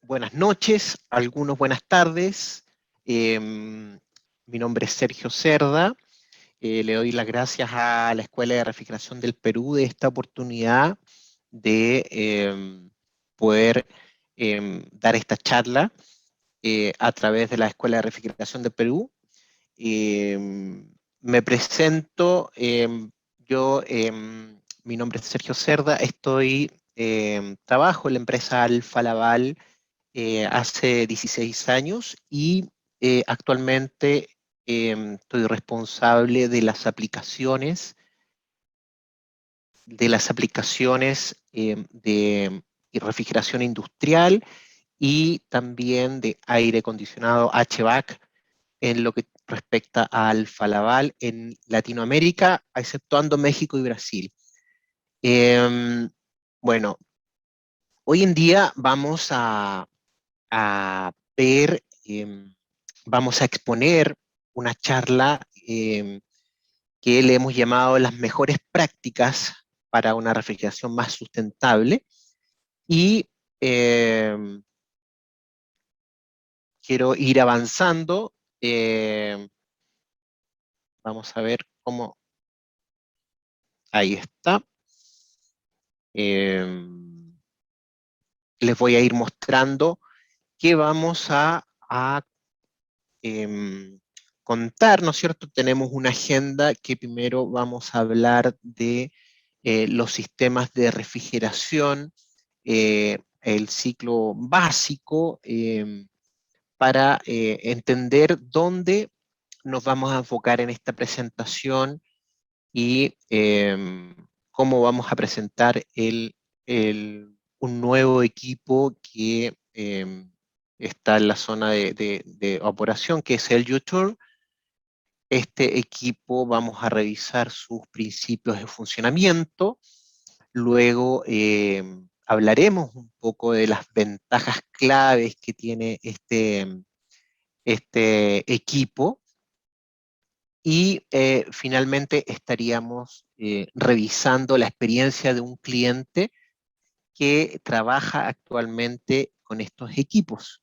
Buenas noches, algunos buenas tardes. Mi nombre es Sergio Cerda. Le doy las gracias a la Escuela de Refrigeración del Perú de esta oportunidad de poder dar esta charla a través de la Escuela de Refrigeración del Perú. Me presento, mi nombre es Sergio Cerda, trabajo en la empresa Alfa Laval hace 16 años y actualmente estoy responsable de las aplicaciones de refrigeración industrial y también de aire acondicionado HVAC en lo que respecta a Alfa Laval en Latinoamérica, exceptuando México y Brasil. Eh, bueno, hoy en día a ver, vamos a exponer una charla que le hemos llamado las mejores prácticas para una refrigeración más sustentable y eh, quiero ir avanzando. Vamos a ver cómo, ahí está. Eh, Les voy a ir mostrando qué vamos a contar, ¿no es cierto? Tenemos una agenda que primero vamos a hablar de los sistemas de refrigeración, el ciclo básico, para entender dónde nos vamos a enfocar en esta presentación y cómo vamos a presentar un nuevo equipo que está en la zona de operación, que es el U-Turn. Este equipo vamos a revisar sus principios de funcionamiento, luego hablaremos un poco de las ventajas claves que tiene este equipo y finalmente estaríamos revisando la experiencia de un cliente que trabaja actualmente con estos equipos.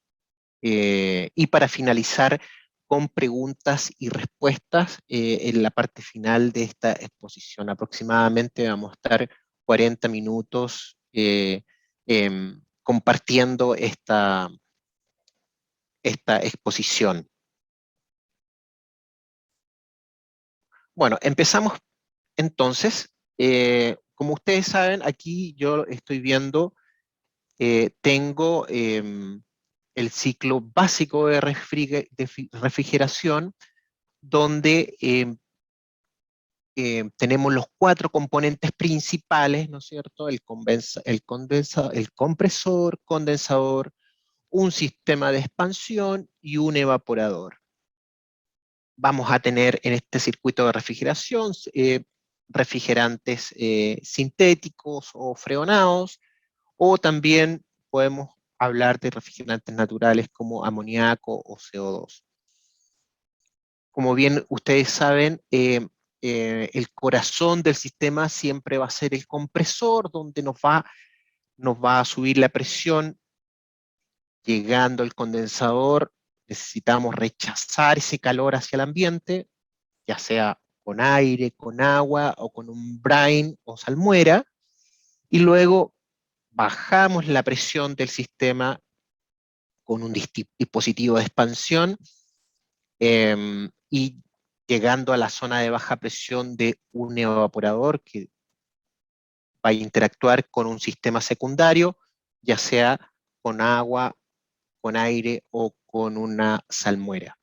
Y para finalizar con preguntas y respuestas en la parte final de esta exposición. Aproximadamente vamos a estar 40 minutos compartiendo esta exposición. Bueno, empezamos entonces. Como ustedes saben, aquí yo estoy viendo, tengo el ciclo básico de refrigeración, donde tenemos los 4 componentes principales, ¿no es cierto? El compresor, condensador, un sistema de expansión y un evaporador. Vamos a tener en este circuito de refrigeración refrigerantes sintéticos o freonados, o también podemos hablar de refrigerantes naturales como amoníaco o CO2. Como bien ustedes saben, el corazón del sistema siempre va a ser el compresor, donde nos va a subir la presión. Llegando el condensador, necesitamos rechazar ese calor hacia el ambiente, ya sea con aire, con agua o con un brine o salmuera, y luego bajamos la presión del sistema con un dispositivo de expansión y llegando a la zona de baja presión de un evaporador que va a interactuar con un sistema secundario, ya sea con agua, con aire o con una salmuera.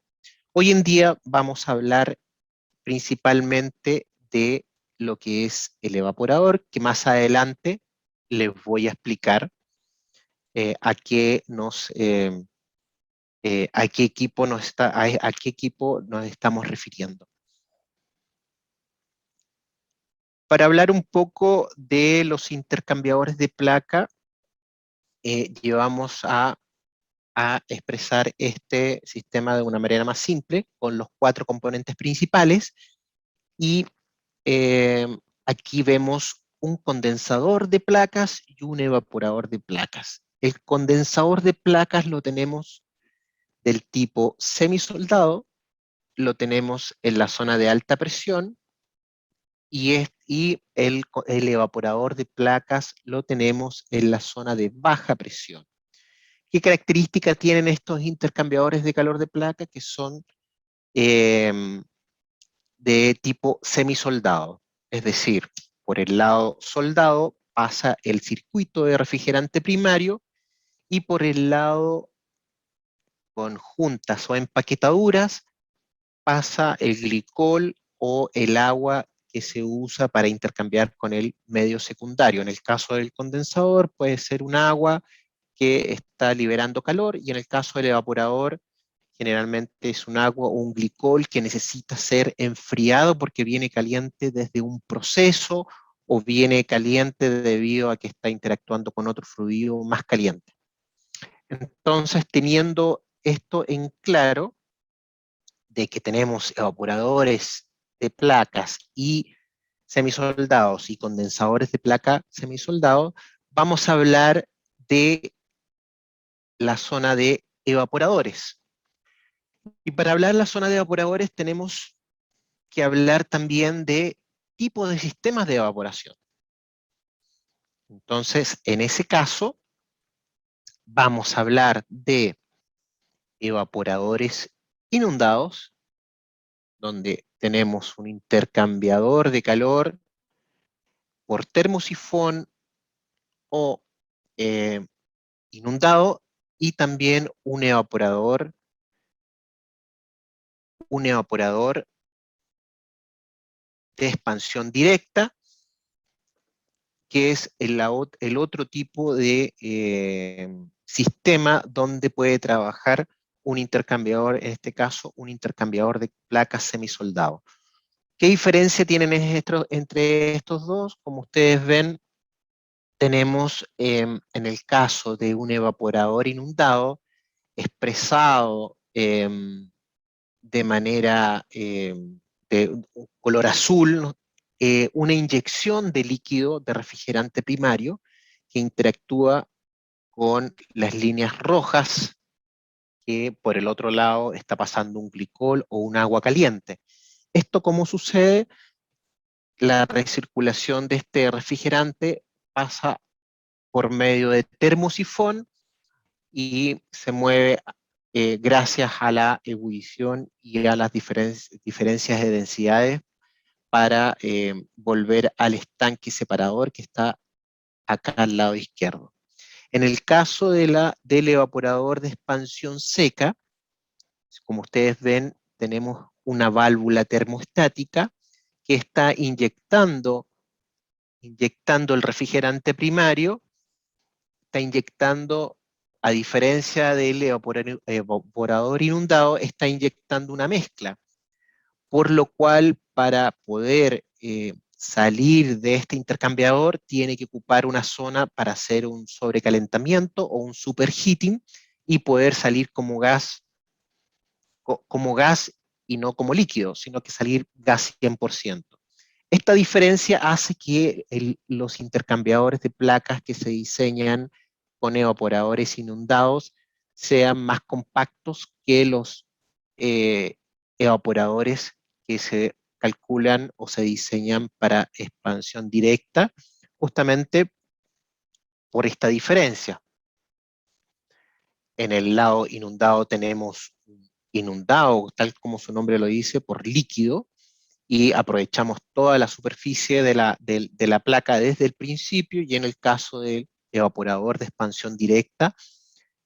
Hoy en día vamos a hablar principalmente de lo que es el evaporador, que más adelante les voy a explicar a qué equipo nos estamos refiriendo. Para hablar un poco de los intercambiadores de placa, llevamos a expresar este sistema de una manera más simple, con los 4 componentes principales, y aquí vemos un condensador de placas y un evaporador de placas. El condensador de placas lo tenemos del tipo semisoldado, lo tenemos en la zona de alta presión, y el evaporador de placas lo tenemos en la zona de baja presión. ¿Qué características tienen estos intercambiadores de calor de placa? Que son de tipo semisoldado, es decir, por el lado soldado pasa el circuito de refrigerante primario, y por el lado con juntas o empaquetaduras pasa el glicol o el agua que se usa para intercambiar con el medio secundario. En el caso del condensador puede ser un agua que está liberando calor, y en el caso del evaporador generalmente es un agua o un glicol que necesita ser enfriado porque viene caliente desde un proceso, o viene caliente debido a que está interactuando con otro fluido más caliente. Entonces, teniendo esto en claro, de que tenemos evaporadores de placas y semisoldados y condensadores de placa semisoldados, vamos a hablar de la zona de evaporadores. Y para hablar de la zona de evaporadores tenemos que hablar también de tipos de sistemas de evaporación. Entonces, en ese caso, vamos a hablar de evaporadores inundados, donde tenemos un intercambiador de calor por termosifón o eh, inundado, y también un evaporador de expansión directa, que es el otro tipo de sistema donde puede trabajar un intercambiador, en este caso un intercambiador de placas semisoldado. ¿Qué diferencia tienen entre estos dos? Como ustedes ven, tenemos en el caso de un evaporador inundado, expresado de manera de color azul, ¿no? Una inyección de líquido de refrigerante primario que interactúa con las líneas rojas, que por el otro lado está pasando un glicol o un agua caliente. ¿Esto cómo sucede? La recirculación de este refrigerante pasa por medio de termosifón y se mueve gracias a la ebullición y a las diferencias de densidades para volver al estanque separador que está acá al lado izquierdo. En el caso del evaporador de expansión seca, como ustedes ven, tenemos una válvula termostática que está inyectando el refrigerante primario, está inyectando, a diferencia del evaporador inundado, está inyectando una mezcla, por lo cual para poder salir de este intercambiador tiene que ocupar una zona para hacer un sobrecalentamiento o un superheating y poder salir como gas y no como líquido, sino que salir gas 100%. Esta diferencia hace que los intercambiadores de placas que se diseñan con evaporadores inundados sean más compactos que los eh, evaporadores que se calculan o se diseñan para expansión directa, justamente por esta diferencia. En el lado inundado tenemos inundado, tal como su nombre lo dice, por líquido, y aprovechamos toda la superficie de la placa desde el principio, y en el caso del evaporador de expansión directa,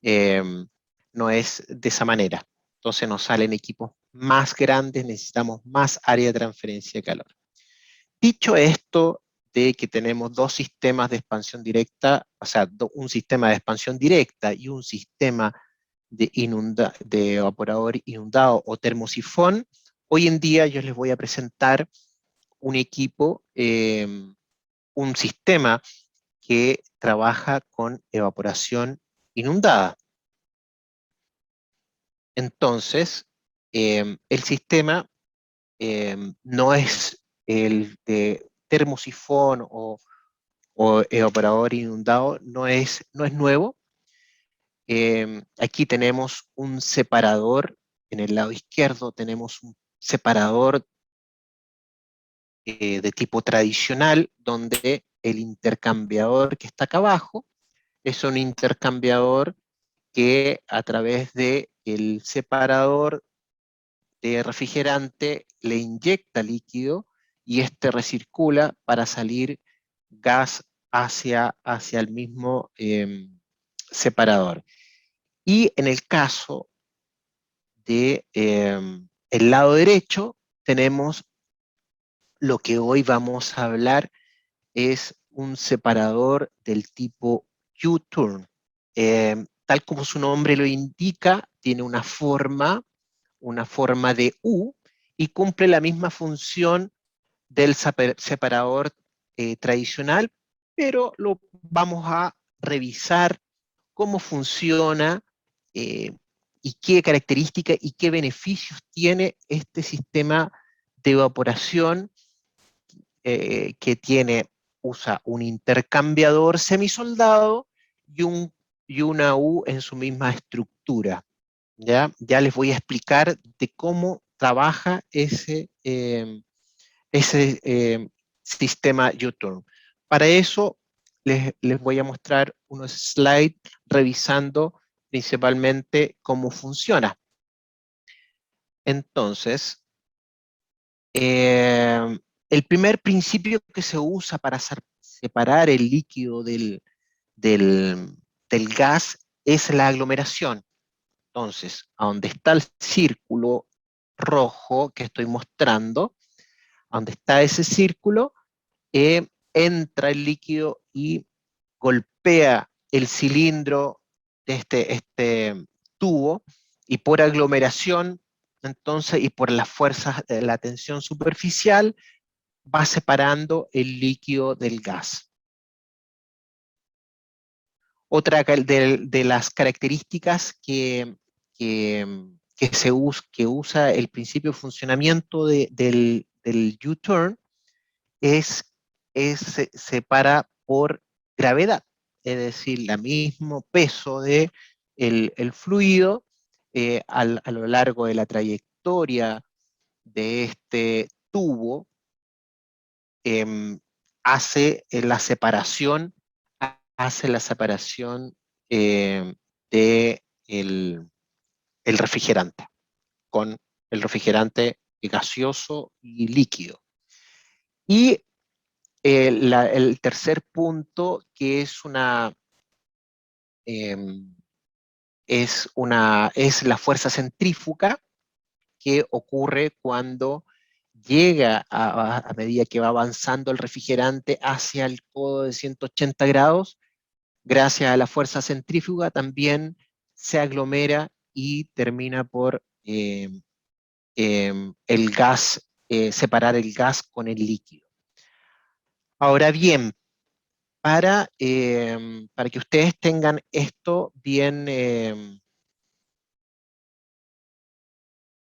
eh, no es de esa manera. Entonces nos salen equipos más grandes, necesitamos más área de transferencia de calor. Dicho esto, de que tenemos dos sistemas de expansión directa, o sea, un sistema de expansión directa y un sistema de evaporador inundado o termosifón, hoy en día yo les voy a presentar un equipo, un sistema que trabaja con evaporación inundada. Entonces, el sistema no es el de termosifón o evaporador inundado, no es nuevo. Aquí tenemos un separador, en el lado izquierdo tenemos un separador de tipo tradicional, donde el intercambiador que está acá abajo es un intercambiador que a través del separador de refrigerante le inyecta líquido y este recircula para salir gas hacia el mismo separador. Y en el caso de el lado derecho, tenemos lo que hoy vamos a hablar, es un separador del tipo U-turn. Tal como su nombre lo indica, tiene una forma de U, y cumple la misma función del separador tradicional, pero lo vamos a revisar cómo funciona eh, y qué características y qué beneficios tiene este sistema de evaporación usa un intercambiador semisoldado y, y una U en su misma estructura. Ya les voy a explicar de cómo trabaja ese sistema U-turn. Para eso les voy a mostrar unos slides revisando principalmente cómo funciona. Entonces, el primer principio que se usa para separar el líquido del, del gas es la aglomeración. Entonces, a donde está el círculo rojo que estoy mostrando, a donde está ese círculo, entra el líquido y golpea el cilindro de este tubo, y por aglomeración, entonces, y por las fuerzas de la tensión superficial, va separando el líquido del gas. Otra de las características que usa el principio de funcionamiento del U-turn se separa por gravedad, es decir, el mismo peso de el fluido a lo largo de la trayectoria de este tubo eh, hace la separación, hace la separación de el refrigerante con el refrigerante gaseoso y líquido. Y el tercer punto, que eh, es la fuerza centrífuga que ocurre cuando llega a medida que va avanzando el refrigerante hacia el codo de 180 grados, gracias a la fuerza centrífuga también se aglomera y termina por el gas, separar el gas con el líquido. Ahora bien, para que ustedes tengan esto bien,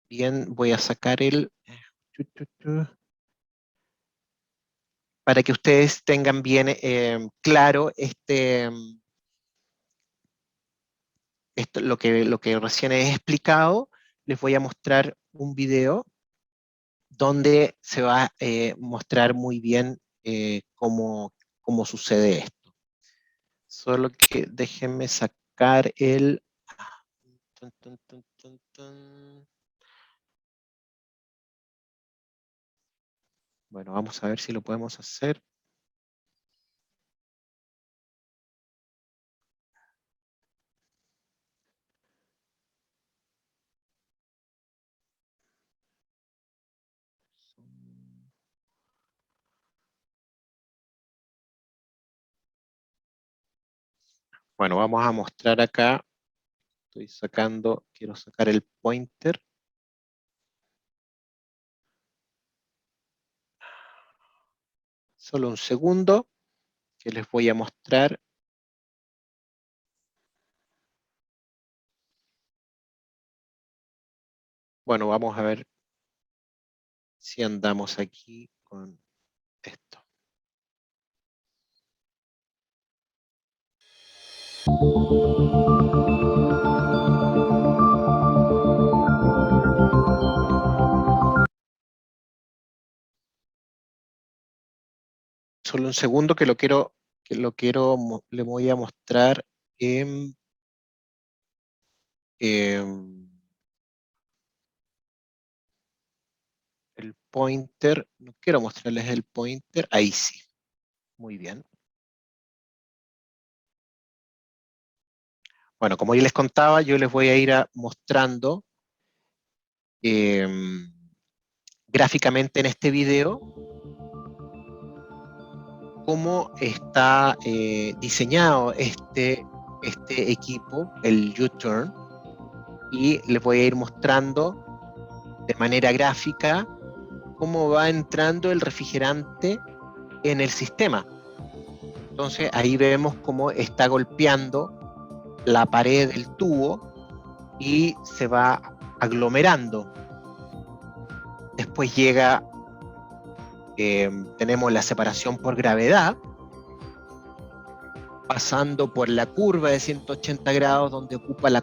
bien, voy a sacar para que ustedes tengan bien claro lo que recién he explicado, les voy a mostrar un video donde se va a mostrar muy bien cómo sucede esto. Solo que déjenme sacar el... Tun, tun, tun, tun, tun. Bueno, vamos a ver si lo podemos hacer. Bueno, vamos a mostrar acá. Quiero sacar el pointer. Solo un segundo, que les voy a mostrar. Bueno, vamos a ver si andamos aquí con esto. Solo un segundo le voy a mostrar en, el pointer. No quiero mostrarles el pointer. Ahí sí. Muy bien. Bueno, como ya les contaba, yo les voy a ir mostrando gráficamente en este video cómo está diseñado este equipo, el U-Turn, y les voy a ir mostrando de manera gráfica cómo va entrando el refrigerante en el sistema. Entonces ahí vemos cómo está golpeando la pared del tubo y se va aglomerando. Después llega, tenemos la separación por gravedad, pasando por la curva de 180 grados donde ocupa la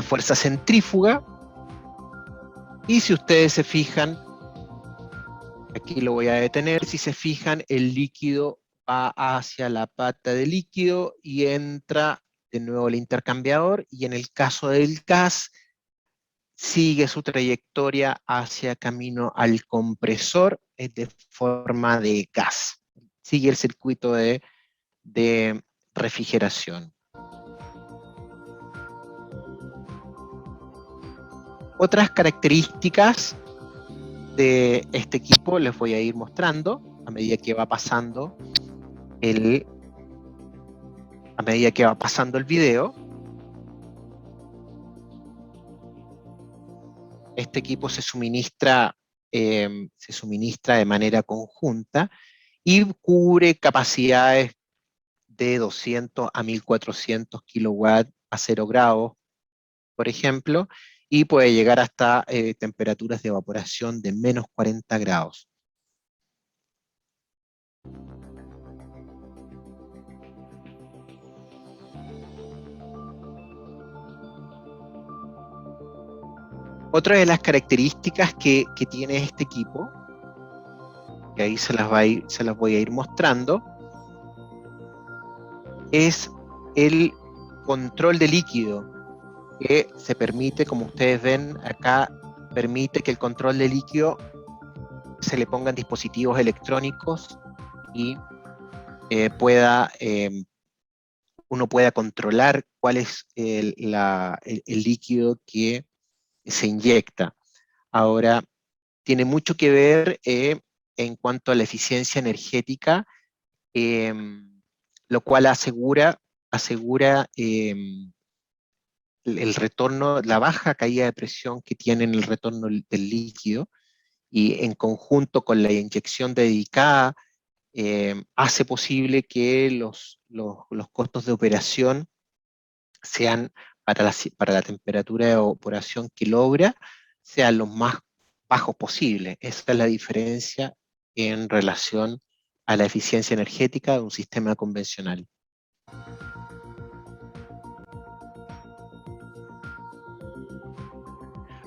fuerza centrífuga. Y si ustedes se fijan, aquí lo voy a detener, si se fijan, el líquido va hacia la pata de líquido y entra de nuevo el intercambiador, y en el caso del gas, sigue su trayectoria hacia camino al compresor de forma de gas. Sigue el circuito de refrigeración. Otras características de este equipo les voy a ir mostrando a medida que va pasando el video. Este equipo se suministra de manera conjunta y cubre capacidades de 200 a 1400 kilowatts a 0 grados, por ejemplo, y puede llegar hasta temperaturas de evaporación de menos 40 grados. Otra de las características que tiene este equipo, que ahí se las voy a ir mostrando, es el control de líquido, que se permite, como ustedes ven acá, permite que el control de líquido se le pongan dispositivos electrónicos y uno pueda controlar cuál es el líquido que se inyecta. Ahora, tiene mucho que ver en cuanto a la eficiencia energética, eh, lo cual asegura el retorno, la baja caída de presión que tiene en el retorno del líquido, y en conjunto con la inyección dedicada, hace posible que los costos de operación sean, para la temperatura de evaporación que logra, sean los más bajos posibles. Esa es la diferencia en relación a la eficiencia energética de un sistema convencional.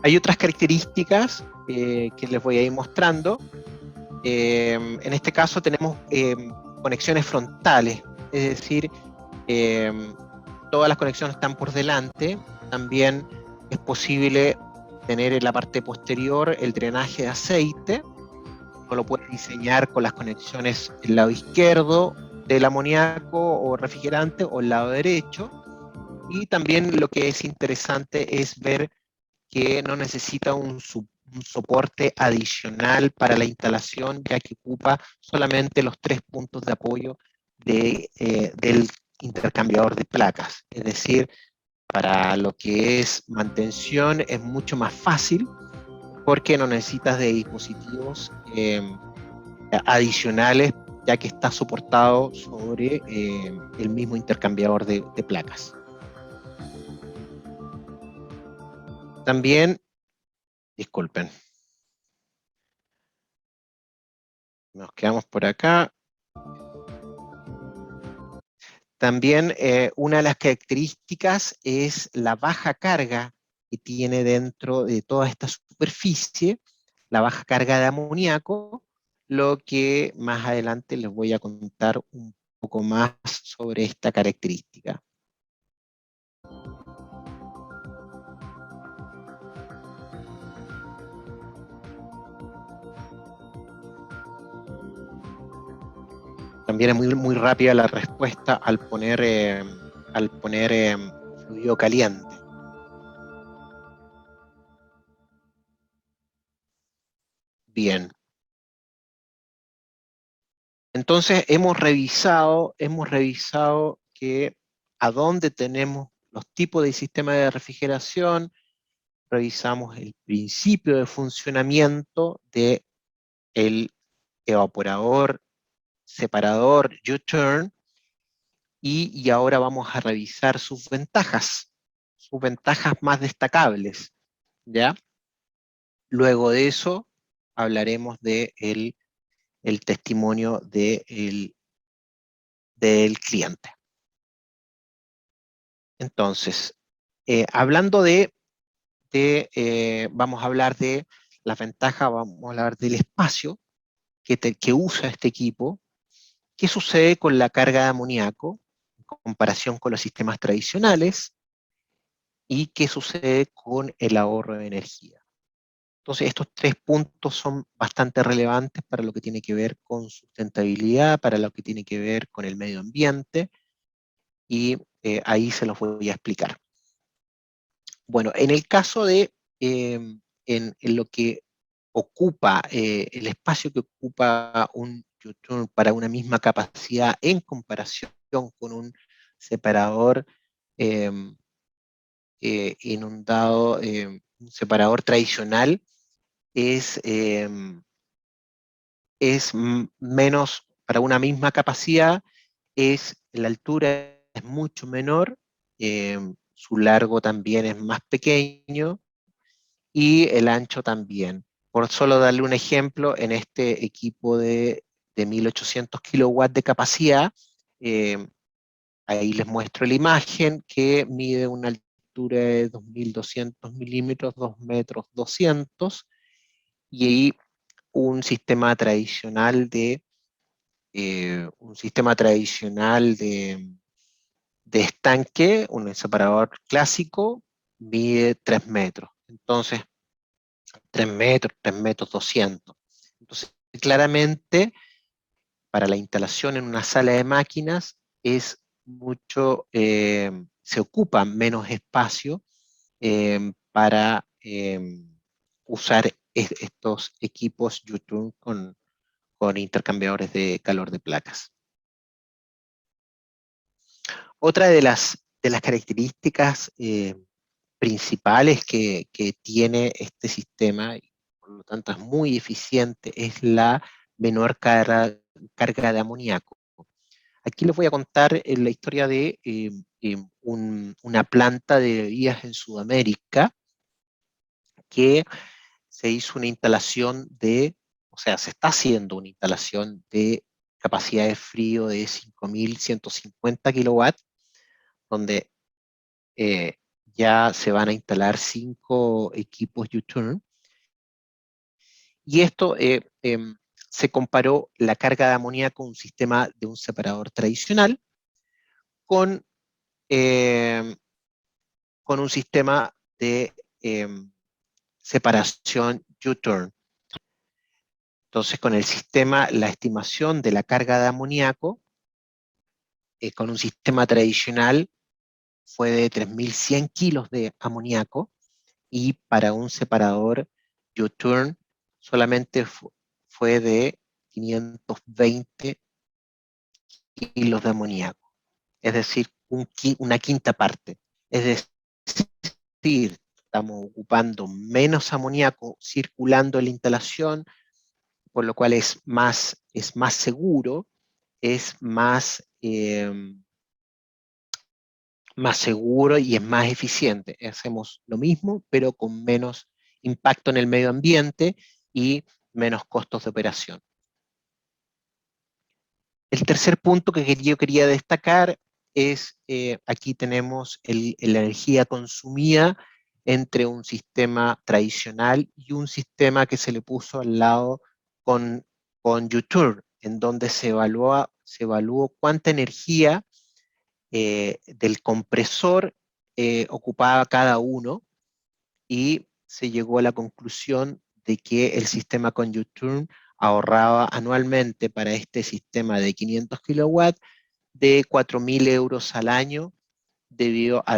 Hay otras características que les voy a ir mostrando. En este caso tenemos conexiones frontales, es decir, todas las conexiones están por delante. También es posible tener en la parte posterior el drenaje de aceite. Uno lo puede diseñar con las conexiones del lado izquierdo del amoníaco o refrigerante, o el lado derecho. Y también lo que es interesante es ver que no necesita un soporte adicional para la instalación, ya que ocupa solamente los 3 puntos de apoyo del intercambiador de placas. Es decir, para lo que es mantención es mucho más fácil, porque no necesitas de dispositivos adicionales, ya que está soportado sobre el mismo intercambiador de placas. También, disculpen, nos quedamos por acá. También una de las características es la baja carga que tiene dentro de toda esta superficie, la baja carga de amoníaco, lo que más adelante les voy a contar un poco más sobre esta característica. También es muy rápida la respuesta al poner fluido caliente. Bien. Entonces hemos revisado que a dónde tenemos los tipos de sistema de refrigeración, revisamos el principio de funcionamiento del evaporador, separador, U-turn, y ahora vamos a revisar sus ventajas más destacables, ¿ya? Luego de eso hablaremos de el testimonio del cliente. Entonces, hablando vamos a hablar de las ventajas, vamos a hablar del espacio que usa este equipo, qué sucede con la carga de amoníaco en comparación con los sistemas tradicionales y qué sucede con el ahorro de energía. Entonces, estos tres puntos son bastante relevantes para lo que tiene que ver con sustentabilidad, para lo que tiene que ver con el medio ambiente, y ahí se los voy a explicar. Bueno, en el caso de en lo que ocupa, el espacio que ocupa un U-turn para una misma capacidad en comparación con un separador eh, inundado, un separador tradicional, es, eh, es menos, para una misma capacidad, la altura es mucho menor, su largo también es más pequeño, y el ancho también. Por solo darle un ejemplo, en este equipo de 1800 kilowatts de capacidad, eh, ahí les muestro la imagen que mide una altura de 2200 milímetros, 2 metros 200, y ahí un sistema tradicional de estanque, un separador clásico, mide 3 metros. Entonces, 3 metros 200. Entonces, claramente, para la instalación en una sala de máquinas es se ocupa menos espacio para usar estos equipos U-turn con intercambiadores de calor de placas. Otra de las características principales que tiene este sistema, y por lo tanto es muy eficiente, es la menor carga de amoníaco. Aquí les voy a contar la historia de una planta de bebidas en Sudamérica que se hizo una instalación o sea, se está haciendo una instalación de capacidad de frío de 5150 kilowatts, donde ya se van a instalar 5 equipos U-turn. Y esto se comparó la carga de amoníaco con un sistema de un separador tradicional con, eh, con un sistema de separación U-turn. Entonces, con el sistema, la estimación de la carga de amoníaco con un sistema tradicional fue de 3100 kilos de amoníaco, y para un separador U-turn solamente fue de 520 kilos de amoníaco, es decir, una quinta parte. Es decir, estamos ocupando menos amoníaco circulando en la instalación, por lo cual es más seguro, es más seguro y es más eficiente. Hacemos lo mismo, pero con menos impacto en el medio ambiente y menos costos de operación. El tercer punto que yo quería destacar aquí tenemos la energía consumida entre un sistema tradicional y un sistema que se le puso al lado con U-Turn, en donde se evaluó cuánta energía del compresor ocupaba cada uno, y se llegó a la conclusión de que el sistema con U-Turn ahorraba anualmente para este sistema de 500 kilowatts de 4.000 euros al año, debido a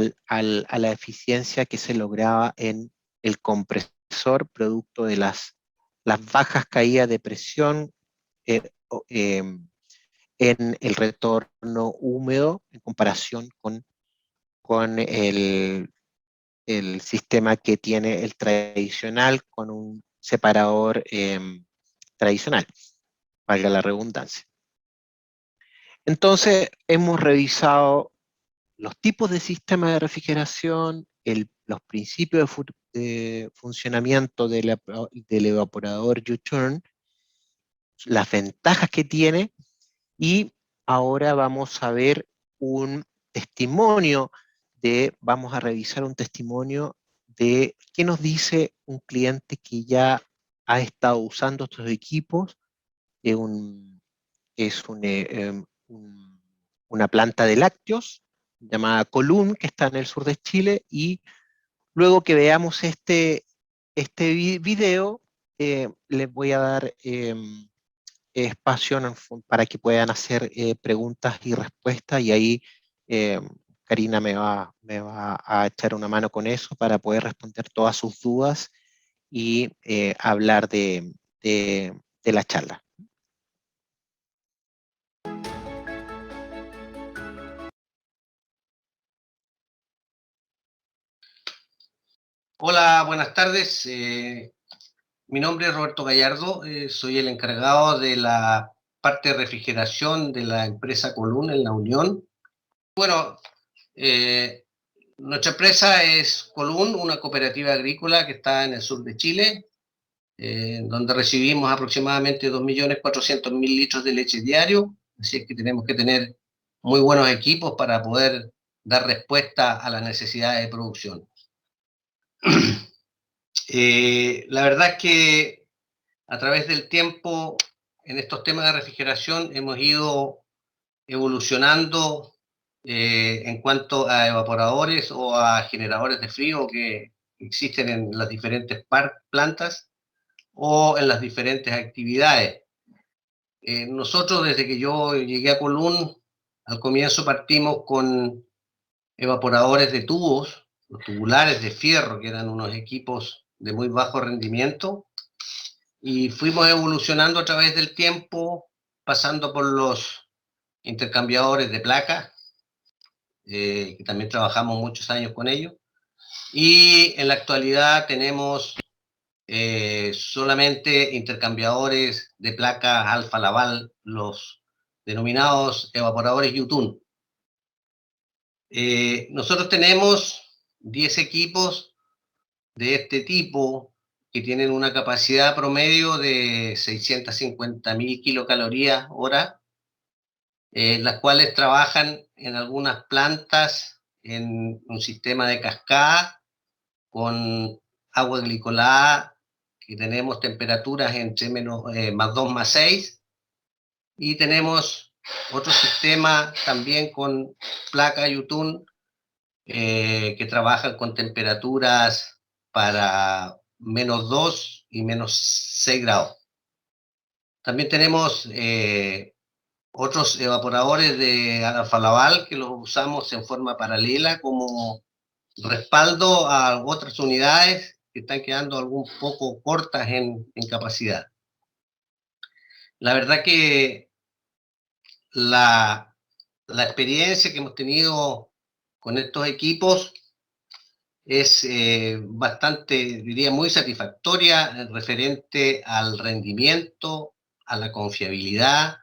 la eficiencia que se lograba en el compresor, producto de las bajas caídas de presión en el retorno húmedo en comparación con el sistema que tiene el tradicional con un separador tradicional, valga la redundancia. Entonces, hemos revisado los tipos de sistema de refrigeración, los principios de funcionamiento del evaporador U-Turn, las ventajas que tiene, y ahora vamos a ver un testimonio vamos a revisar un testimonio de qué nos dice un cliente que ya ha estado usando estos equipos. Es una planta de lácteos llamada Colún, que está en el sur de Chile, y luego que veamos este video, les voy a dar espacio para que puedan hacer preguntas y respuestas, y ahí eh, Karina me va a echar una mano con eso para poder responder todas sus dudas y hablar de la charla. Hola, buenas tardes. Mi nombre es Roberto Gallardo, soy el encargado de la parte de refrigeración de la empresa Colún en La Unión. Bueno, nuestra empresa es Colún, una cooperativa agrícola que está en el sur de Chile, donde recibimos aproximadamente 2.400.000 litros de leche diario, así es que tenemos que tener muy buenos equipos para poder dar respuesta a las necesidades de producción. La verdad es que a través del tiempo, en estos temas de refrigeración, hemos ido evolucionando en cuanto a evaporadores o a generadores de frío que existen en las diferentes plantas o en las diferentes actividades. Nosotros, desde que yo llegué a Colún, al comienzo partimos con evaporadores de tubos, los tubulares de fierro, que eran unos equipos de muy bajo rendimiento, y fuimos evolucionando a través del tiempo, pasando por los intercambiadores de placa, que también trabajamos muchos años con ellos, y en la actualidad tenemos solamente intercambiadores de placa alfa Laval, los denominados evaporadores Yutun. Nosotros tenemos 10 equipos de este tipo que tienen una capacidad promedio de 650.000 kilocalorías hora, las cuales trabajan en algunas plantas en un sistema de cascada con agua glicolada, que tenemos temperaturas entre más 2 más 6, y tenemos otro sistema también con placa Yutun, que trabajan con temperaturas para menos 2 y menos 6 grados. También tenemos otros evaporadores de alfa Laval que los usamos en forma paralela como respaldo a otras unidades que están quedando algún poco cortas en capacidad. La verdad que la experiencia que hemos tenido con estos equipos es bastante, diría, muy satisfactoria referente al rendimiento, a la confiabilidad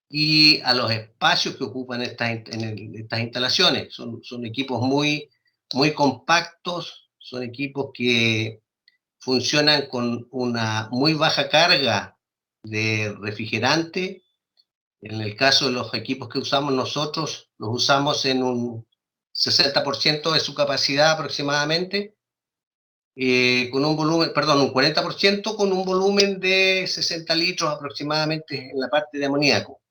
y a los espacios que ocupan estas instalaciones. Son equipos muy compactos, son equipos que funcionan con una muy baja carga de refrigerante, En el caso de los equipos que usamos nosotros, los usamos en un 60% de su capacidad aproximadamente, con un volumen, perdón, un 40% con un volumen de 60 litros aproximadamente en la parte de amoníaco.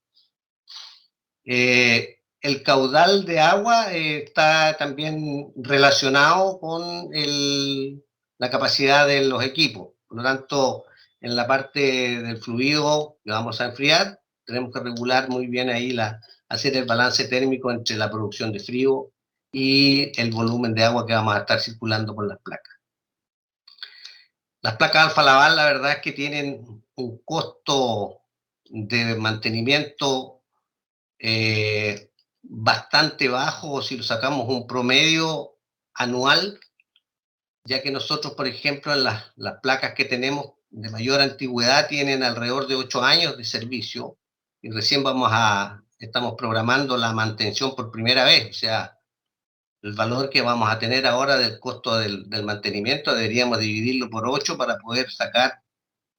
El caudal de agua está también relacionado con la capacidad de los equipos. Por lo tanto, en la parte del fluido que vamos a enfriar, tenemos que regular muy bien ahí, hacer el balance térmico entre la producción de frío y el volumen de agua que vamos a estar circulando por las placas. Las placas Alfa Laval, la verdad es que tienen un costo de mantenimiento bastante bajo si lo sacamos un promedio anual, ya que nosotros, por ejemplo, en las placas que tenemos de mayor antigüedad tienen alrededor de 8 años de servicio y recién estamos programando la mantención por primera vez, o sea, el valor que vamos a tener ahora del costo del mantenimiento deberíamos dividirlo por 8 para poder sacar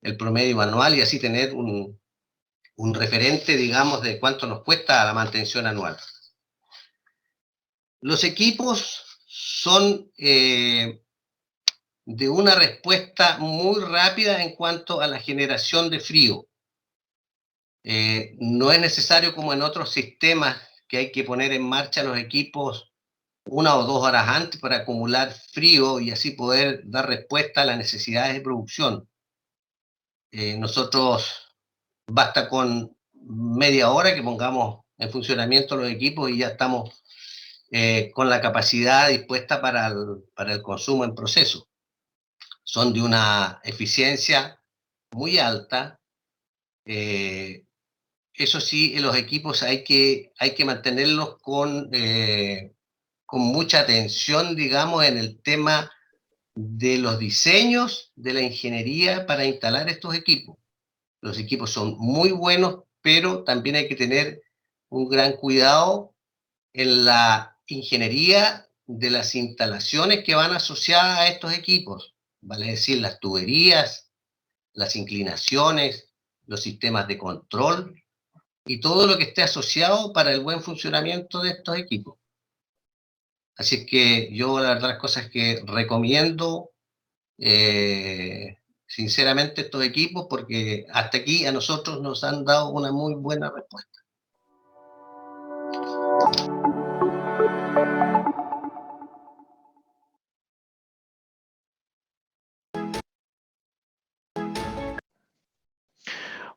el promedio anual y así tener un referente, digamos, de cuánto nos cuesta la mantención anual. Los equipos son de una respuesta muy rápida en cuanto a la generación de frío. No es necesario como en otros sistemas que hay que poner en marcha los equipos 1 o 2 horas antes para acumular frío y así poder dar respuesta a las necesidades de producción. Nosotros basta con media hora que pongamos en funcionamiento los equipos y ya estamos con la capacidad dispuesta para el consumo en proceso. Son de una eficiencia muy alta. Eso sí, en los equipos hay que mantenerlos con mucha atención, digamos, en el tema de los diseños de la ingeniería para instalar estos equipos. Los equipos son muy buenos, pero también hay que tener un gran cuidado en la ingeniería de las instalaciones que van asociadas a estos equipos, vale decir, las tuberías, las inclinaciones, los sistemas de control y todo lo que esté asociado para el buen funcionamiento de estos equipos. Así que yo la verdad las cosas que recomiendo sinceramente estos equipos porque hasta aquí a nosotros nos han dado una muy buena respuesta.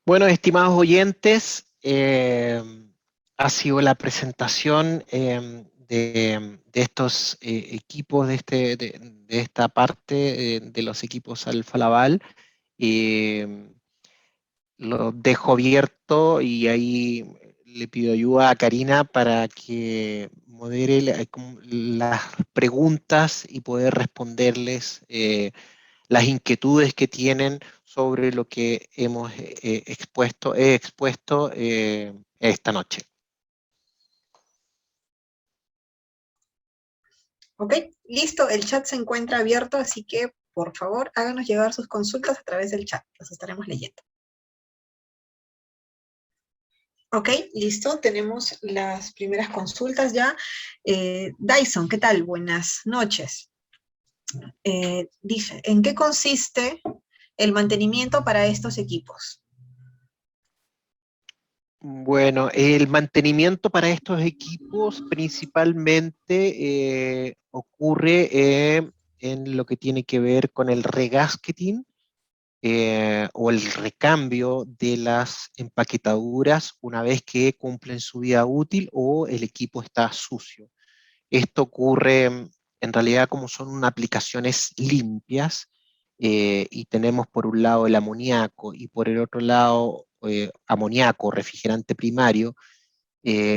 Bueno, estimados oyentes, ha sido la presentación de estos equipos, de esta parte de los equipos Alfa Laval. Lo dejo abierto y ahí le pido ayuda a Karina para que modere las preguntas y poder responderles las inquietudes que tienen sobre lo que he expuesto esta noche. Ok, listo, el chat se encuentra abierto, así que por favor háganos llegar sus consultas a través del chat, las estaremos leyendo. Ok, listo, tenemos las primeras consultas ya. Dyson, ¿qué tal? Buenas noches. Dice, ¿en qué consiste el mantenimiento para estos equipos? Bueno, el mantenimiento para estos equipos principalmente ocurre en lo que tiene que ver con el regasketing o el recambio de las empaquetaduras una vez que cumplen su vida útil o el equipo está sucio. Esto ocurre en realidad como son aplicaciones limpias y tenemos por un lado el amoníaco y por el otro lado amoníaco, refrigerante primario,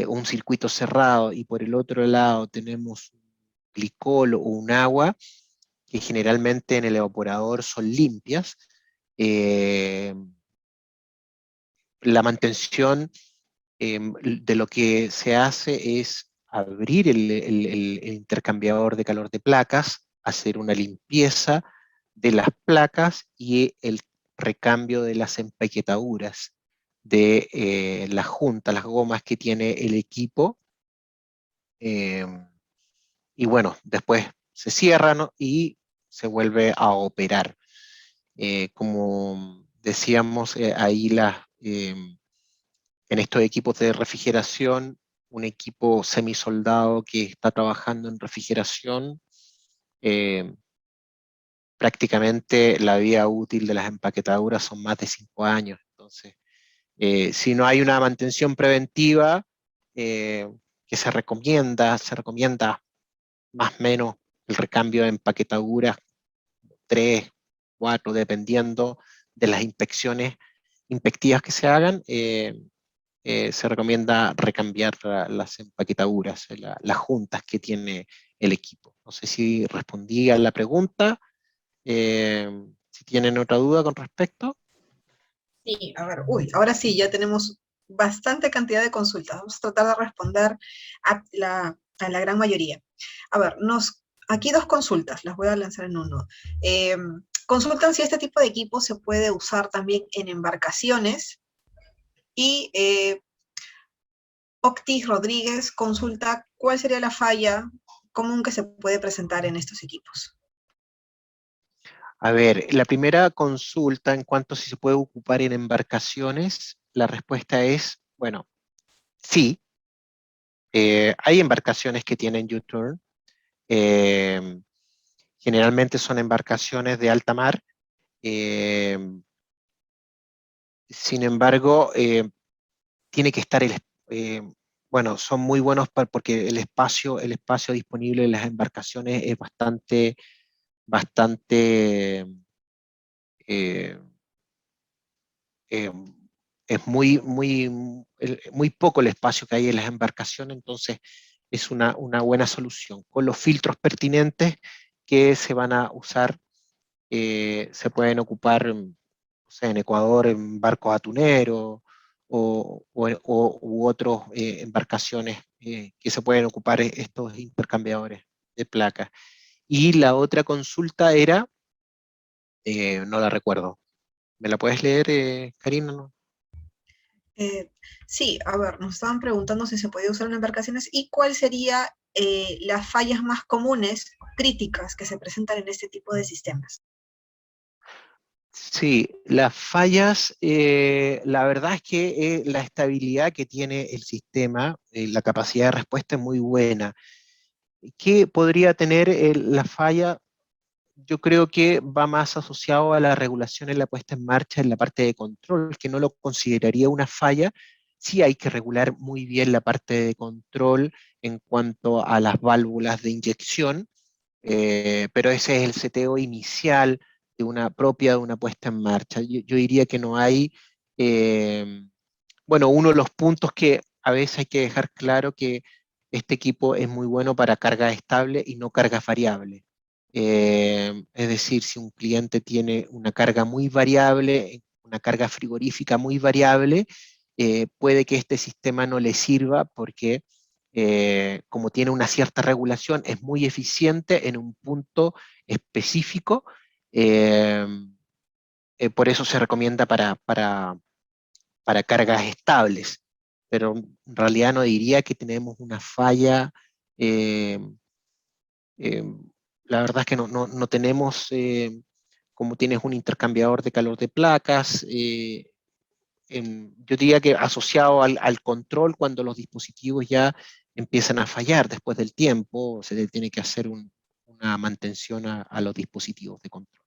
un circuito cerrado y por el otro lado tenemos glicol o un agua que generalmente en el evaporador son limpias. La mantención de lo que se hace es abrir el intercambiador de calor de placas, hacer una limpieza de las placas y el recambio de las empaquetaduras. de las juntas, las gomas que tiene el equipo. Y bueno, después se cierra, ¿no? Y se vuelve a operar. Como decíamos, ahí en estos equipos de refrigeración, un equipo semisoldado que está trabajando en refrigeración, prácticamente la vida útil de las empaquetaduras son más de 5 años. Entonces, si no hay una mantención preventiva, que se recomienda más o menos el recambio de empaquetaduras 3, 4, dependiendo de las inspecciones inspectivas que se hagan, se recomienda recambiar las empaquetaduras, las juntas que tiene el equipo. No sé si respondí a la pregunta, si tienen otra duda con respecto. Sí, a ver, uy, ahora sí, ya tenemos bastante cantidad de consultas. Vamos a tratar de responder a la gran mayoría. A ver, aquí 2 consultas, las voy a lanzar en uno. Consultan si este tipo de equipo se puede usar también en embarcaciones. Y Octis Rodríguez consulta cuál sería la falla común que se puede presentar en estos equipos. A ver, la primera consulta en cuanto a si se puede ocupar en embarcaciones, la respuesta es, bueno, sí. Hay embarcaciones que tienen U-turn. Generalmente son embarcaciones de alta mar. Eh, Sin embargo, tiene que estar bueno, son muy buenos porque el espacio disponible en las embarcaciones es bastante eh, eh, es muy poco el espacio que hay en las embarcaciones, entonces es una buena solución. Con los filtros pertinentes que se van a usar, se pueden ocupar, no sé, en Ecuador en barcos atuneros u otras embarcaciones que se pueden ocupar estos intercambiadores de placas. Y la otra consulta era, no la recuerdo. ¿Me la puedes leer, Karina? ¿No? Sí, a ver, nos estaban preguntando si se podía usar en embarcaciones y cuál sería las fallas más comunes, críticas, que se presentan en este tipo de sistemas. Sí, las fallas, la verdad es que la estabilidad que tiene el sistema, la capacidad de respuesta es muy buena. ¿Qué podría tener la falla? Yo creo que va más asociado a la regulación en la puesta en marcha en la parte de control, que no lo consideraría una falla. Sí hay que regular muy bien la parte de control en cuanto a las válvulas de inyección, pero ese es el seteo inicial de una puesta en marcha. Yo diría que no hay, eh, bueno, uno de los puntos que a veces hay que dejar claro que este equipo es muy bueno para carga estable y no cargas variables. Es decir, si un cliente tiene una carga muy variable, una carga frigorífica muy variable, puede que este sistema no le sirva porque como tiene una cierta regulación, es muy eficiente en un punto específico. eh, por eso se recomienda para cargas estables, pero en realidad no diría que tenemos una falla. eh, eh, la verdad es que no tenemos, como tienes un intercambiador de calor de placas, yo diría que asociado al control, cuando los dispositivos ya empiezan a fallar después del tiempo, se le tiene que hacer una mantención a los dispositivos de control.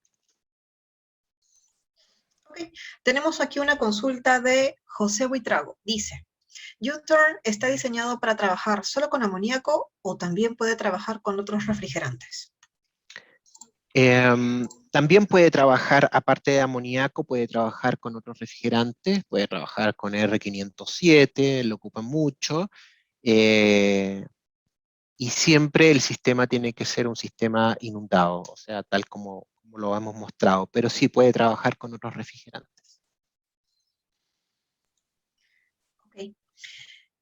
Okay. Tenemos aquí una consulta de José Buitrago. Dice, U-turn está diseñado para trabajar solo con amoníaco o también puede trabajar con otros refrigerantes. También puede trabajar, aparte de amoníaco, puede trabajar con otros refrigerantes, puede trabajar con R507, lo ocupa mucho, y siempre el sistema tiene que ser un sistema inundado, o sea, tal como lo hemos mostrado, pero sí puede trabajar con otros refrigerantes. Okay.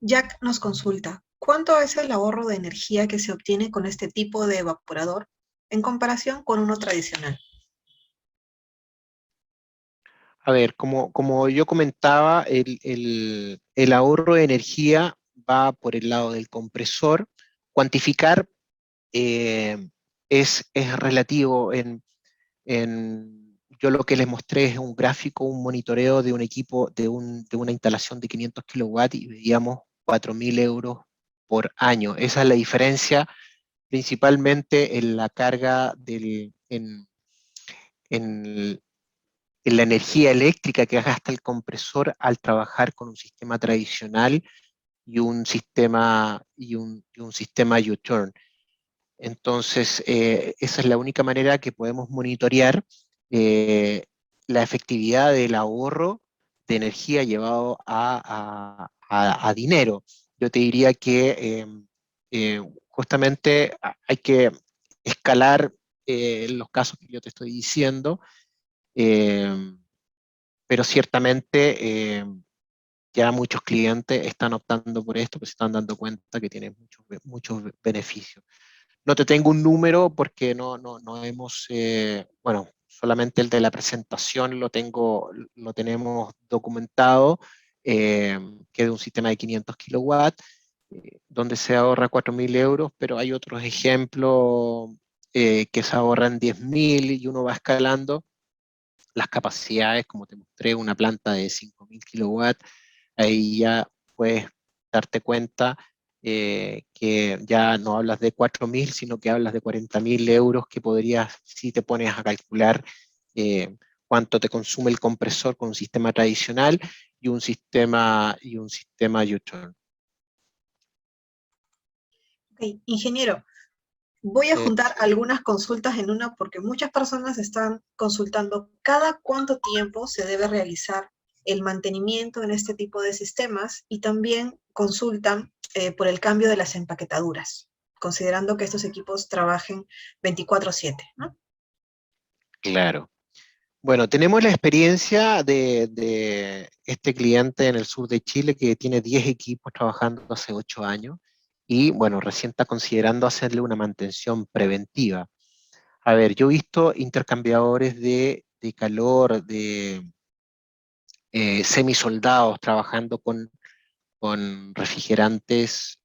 Jack nos consulta, ¿cuánto es el ahorro de energía que se obtiene con este tipo de evaporador en comparación con uno tradicional? A ver, como yo comentaba, el ahorro de energía va por el lado del compresor. Cuantificar es relativo. Yo lo que les mostré es un gráfico, un monitoreo de un equipo, de una instalación de 500 kilowatts y veíamos 4.000 euros por año. Esa es la diferencia principalmente en la carga en en la energía eléctrica que gasta el compresor al trabajar con un sistema tradicional y un sistema U-turn. Entonces, esa es la única manera que podemos monitorear eh, la efectividad del ahorro de energía llevado a dinero. Yo te diría que justamente hay que escalar los casos que yo te estoy diciendo, eh, pero ciertamente ya muchos clientes están optando por esto, pues se están dando cuenta que tiene muchos beneficios. No te tengo un número porque no hemos, bueno, solamente el de la presentación lo tenemos documentado, que es de un sistema de 500 kilowatts, donde se ahorra 4.000 euros, pero hay otros ejemplos que se ahorran 10.000 y uno va escalando las capacidades, como te mostré, una planta de 5.000 kilowatts, ahí ya puedes darte cuenta que ya no hablas de 4.000, sino que hablas de 40.000 euros que podrías, si te pones a calcular cuánto te consume el compresor con un sistema tradicional y un sistema U-turn. Ok, ingeniero, voy a juntar algunas consultas en una porque muchas personas están consultando cada cuánto tiempo se debe realizar el mantenimiento en este tipo de sistemas y también consultan por el cambio de las empaquetaduras, considerando que estos equipos trabajen 24/7, ¿no? Claro. Bueno, tenemos la experiencia de este cliente en el sur de Chile que tiene 10 equipos trabajando hace 8 años y, bueno, recién está considerando hacerle una mantención preventiva. A ver, yo he visto intercambiadores de calor, de semisoldados trabajando con refrigerantes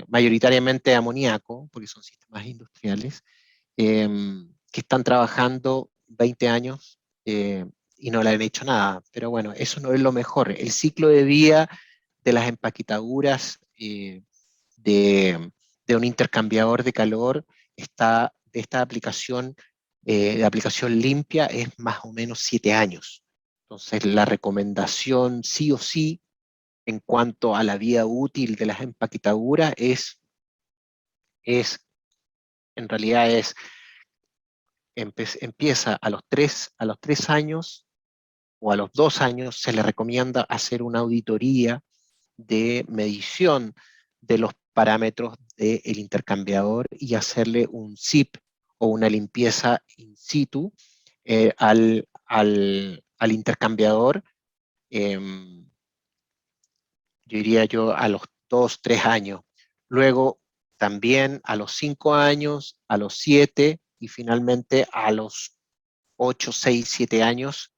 mayoritariamente de amoníaco, porque son sistemas industriales, eh, que están trabajando 20 años eh, y no le han hecho nada. Pero bueno, eso no es lo mejor. El ciclo de vida de las empaquetaduras de, de un intercambiador de calor de esta aplicación, de aplicación limpia, es más o menos 7 años. Entonces, la recomendación sí o sí en cuanto a la vida útil de las empaquetaduras es en realidad empieza a los 3 años o a los 2 años, se le recomienda hacer una auditoría de medición de los parámetros del intercambiador y hacerle un SIP o una limpieza in situ al intercambiador, eh, yo diría yo a los 2, 3 años. Luego también a los 5 años, a los 7 y finalmente a los 8, 6, 7 años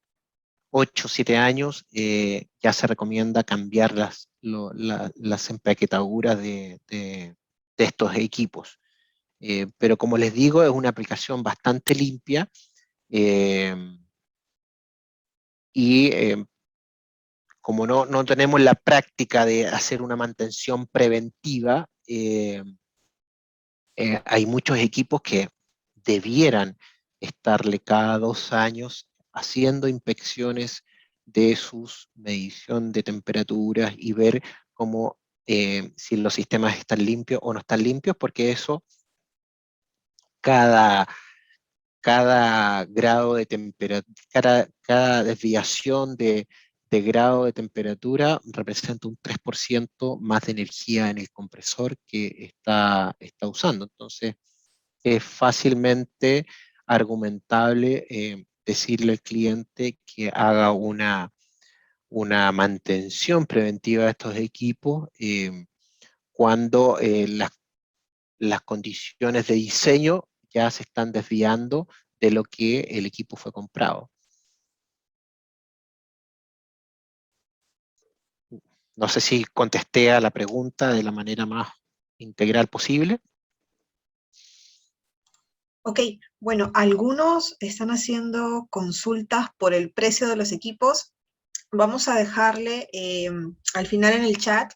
8, 7 años, ya se recomienda cambiar las empaquetaduras de estos equipos. Pero como les digo, es una aplicación bastante limpia eh, y como no tenemos la práctica de hacer una mantención preventiva, hay muchos equipos que debieran estarle cada 2 años haciendo inspecciones de sus medición de temperaturas y ver cómo, si los sistemas están limpios o no están limpios, porque eso, cada, cada grado de temperatura, cada desviación de grado de temperatura representa un 3% más de energía en el compresor que está usando. Entonces, es fácilmente argumentable decirle al cliente que haga una mantención preventiva de estos equipos cuando las condiciones de diseño ya se están desviando de lo que el equipo fue comprado. No sé si contesté a la pregunta de la manera más integral posible. Ok, bueno, algunos están haciendo consultas por el precio de los equipos. Vamos a dejarle al final en el chat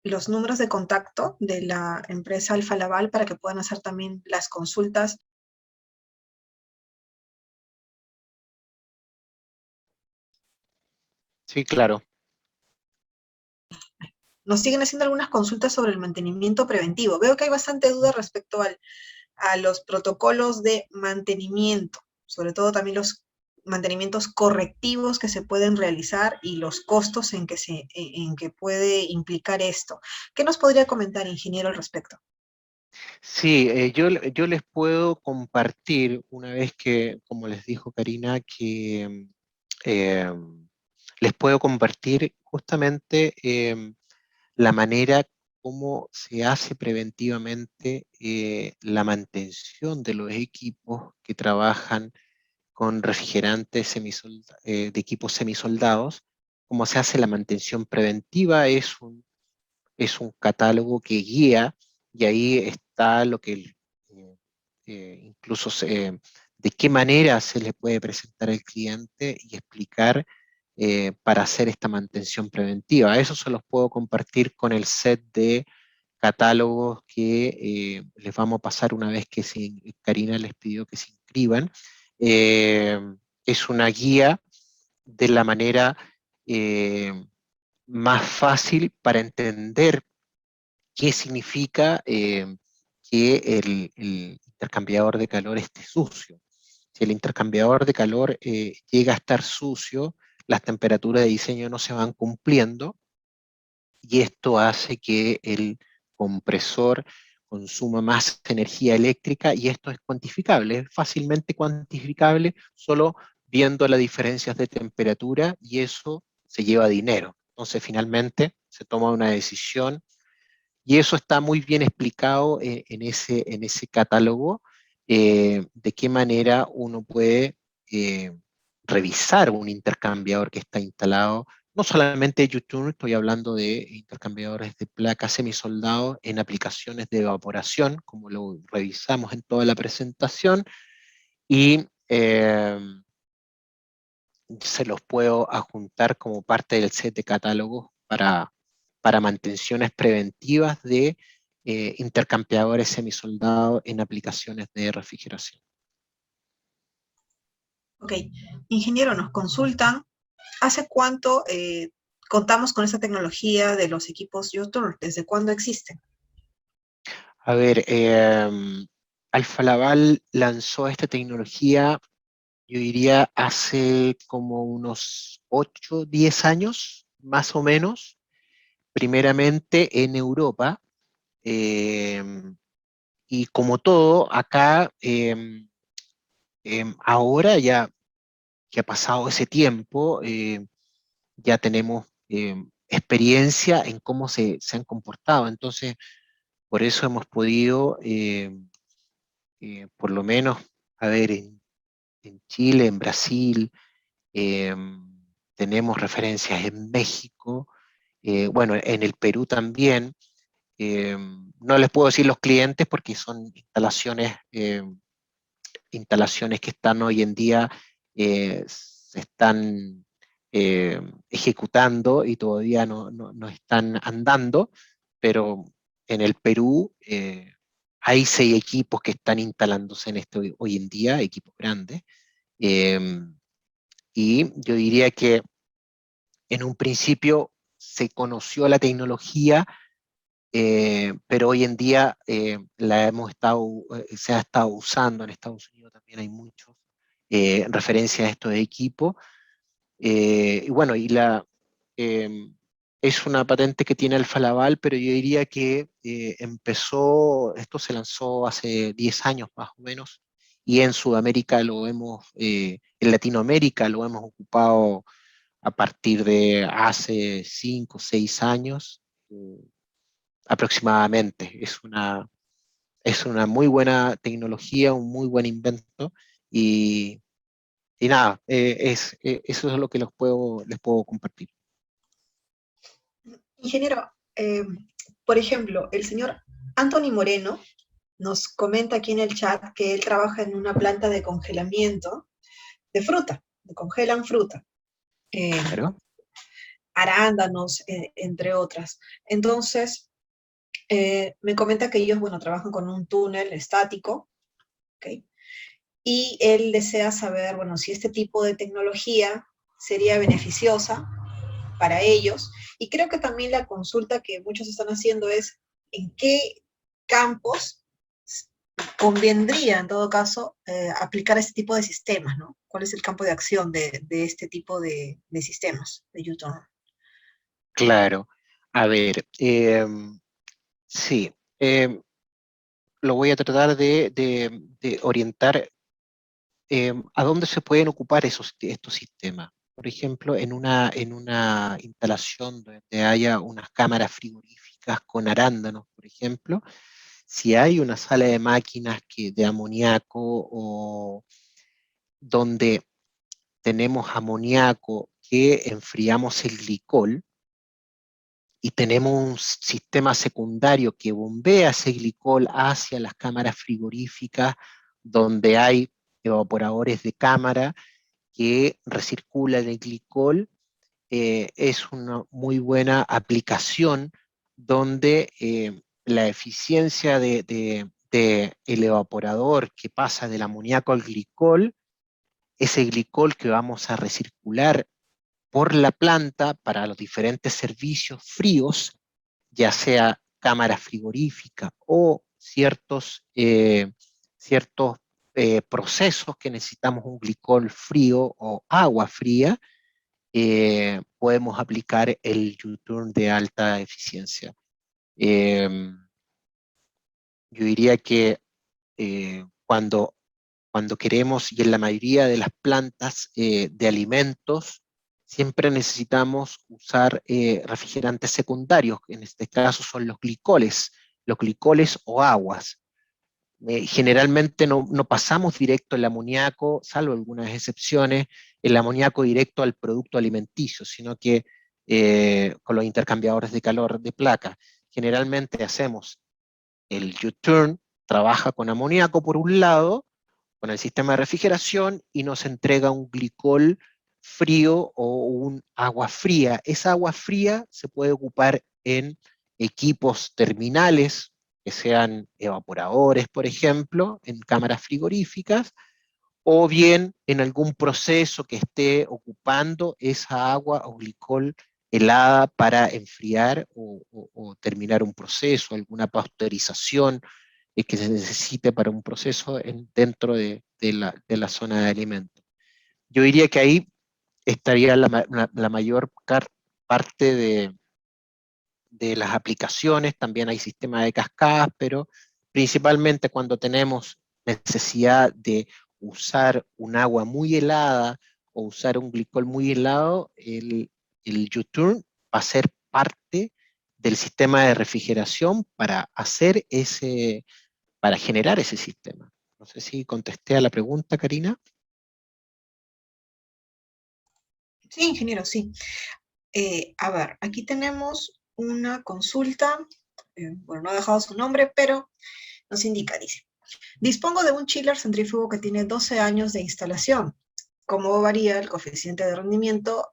los números de contacto de la empresa Alfa Laval para que puedan hacer también las consultas. Sí, claro. Nos siguen haciendo algunas consultas sobre el mantenimiento preventivo. Veo que hay bastante duda respecto a los protocolos de mantenimiento, sobre todo también los mantenimientos correctivos que se pueden realizar y los costos en que puede implicar esto. ¿Qué nos podría comentar, ingeniero, al respecto? Sí, yo les puedo compartir, una vez que, como les dijo Karina, que eh, les puedo compartir justamente la manera como se hace preventivamente la mantención de los equipos que trabajan con refrigerantes de equipos semisoldados. Cómo se hace la mantención preventiva es un catálogo que guía, y ahí está lo que incluso de qué manera se le puede presentar al cliente y explicar para hacer esta mantención preventiva. Eso se los puedo compartir con el set de catálogos que les vamos a pasar una vez que Karina les pidió que se inscriban. Eh, es una guía de la manera eh, más fácil para entender qué significa que el intercambiador de calor esté sucio. Si el intercambiador de calor llega a estar sucio, las temperaturas de diseño no se van cumpliendo, y esto hace que el compresor consuma más energía eléctrica, y esto es cuantificable, es fácilmente cuantificable solo viendo las diferencias de temperatura, y eso se lleva dinero. Entonces finalmente se toma una decisión, y eso está muy bien explicado en ese catálogo, de qué manera uno puede revisar un intercambiador que está instalado. No solamente de YouTube, estoy hablando de intercambiadores de placas semisoldados en aplicaciones de evaporación, como lo revisamos en toda la presentación, y se los puedo adjuntar como parte del set de catálogos para mantenciones preventivas de intercambiadores semisoldados en aplicaciones de refrigeración. Ok, ingeniero, nos consultan, ¿hace cuánto contamos con esta tecnología de los equipos Joule? ¿Desde cuándo existen? A ver, Alfa Laval lanzó esta tecnología, yo diría, hace como unos 8, 10 años, más o menos, primeramente en Europa. eh, y como todo, acá, ahora ya que ha pasado ese tiempo, ya tenemos experiencia en cómo se han comportado. Entonces, por eso hemos podido, por lo menos, a ver, en Chile, en Brasil, eh, tenemos referencias en México, bueno, en el Perú también. No les puedo decir los clientes porque son instalaciones que están hoy en día, se están ejecutando y todavía no están andando, pero en el Perú hay 6 equipos que están instalándose en esto hoy en día, equipos grandes. eh, y yo diría que en un principio se conoció la tecnología, pero hoy en día se ha estado usando en Estados Unidos. También hay muchos referencias a estos equipos. Y bueno, eh, es una patente que tiene Alfa Laval, pero yo diría que esto se lanzó hace 10 años más o menos, y en Sudamérica en Latinoamérica lo hemos ocupado a partir de hace 5 o 6 años aproximadamente. Es una muy buena tecnología, un muy buen invento, y, y nada, eso es lo que les puedo compartir. Ingeniero, por ejemplo, el señor Anthony Moreno nos comenta aquí en el chat que él trabaja en una planta de congelamiento de fruta, congelan fruta, Claro. arándanos, entre otras. Entonces, me comenta que ellos, bueno, trabajan con un túnel estático, ¿ok? Y él desea saber, bueno, si este tipo de tecnología sería beneficiosa para ellos. Y creo que también la consulta que muchos están haciendo es en qué campos convendría, en todo caso, aplicar este tipo de sistemas, ¿no? ¿Cuál es el campo de acción de este tipo de sistemas de U-Turn? Claro. A ver, sí, lo voy a tratar de orientar a dónde se pueden ocupar estos sistemas. Por ejemplo, en una instalación donde haya unas cámaras frigoríficas con arándanos, por ejemplo, si hay una sala de máquinas de amoníaco o donde tenemos amoníaco que enfriamos el glicol y tenemos un sistema secundario que bombea ese glicol hacia las cámaras frigoríficas donde hay evaporadores de cámara que recirculan el glicol, es una muy buena aplicación donde la eficiencia de el evaporador que pasa del amoníaco al glicol, ese glicol que vamos a recircular por la planta para los diferentes servicios fríos, ya sea cámara frigorífica o ciertos procesos que necesitamos un glicol frío o agua fría, podemos aplicar el U-turn de alta eficiencia. Yo diría que cuando queremos, y en la mayoría de las plantas de alimentos, siempre necesitamos usar refrigerantes secundarios, en este caso son los glicoles o aguas. Generalmente no pasamos directo el amoníaco, salvo algunas excepciones, el amoníaco directo al producto alimenticio, sino que con los intercambiadores de calor de placa. Generalmente hacemos el U-turn, trabaja con amoníaco por un lado, con el sistema de refrigeración y nos entrega un glicol frío o un agua fría. Esa agua fría se puede ocupar en equipos terminales, que sean evaporadores, por ejemplo, en cámaras frigoríficas, o bien en algún proceso que esté ocupando esa agua o glicol helada para enfriar o terminar un proceso, alguna pasteurización que se necesite para un proceso dentro de la zona de alimentos. Yo diría que ahí estaría la mayor parte de las aplicaciones. También hay sistemas de cascadas, pero principalmente cuando tenemos necesidad de usar un agua muy helada o usar un glicol muy helado, el U-turn va a ser parte del sistema de refrigeración para generar ese sistema. No sé si contesté a la pregunta, Karina. Sí, ingeniero, sí. A ver, aquí tenemos una consulta, bueno, no ha dejado su nombre, pero nos indica, dice, dispongo de un chiller centrífugo que tiene 12 años de instalación. ¿Cómo varía el coeficiente de rendimiento?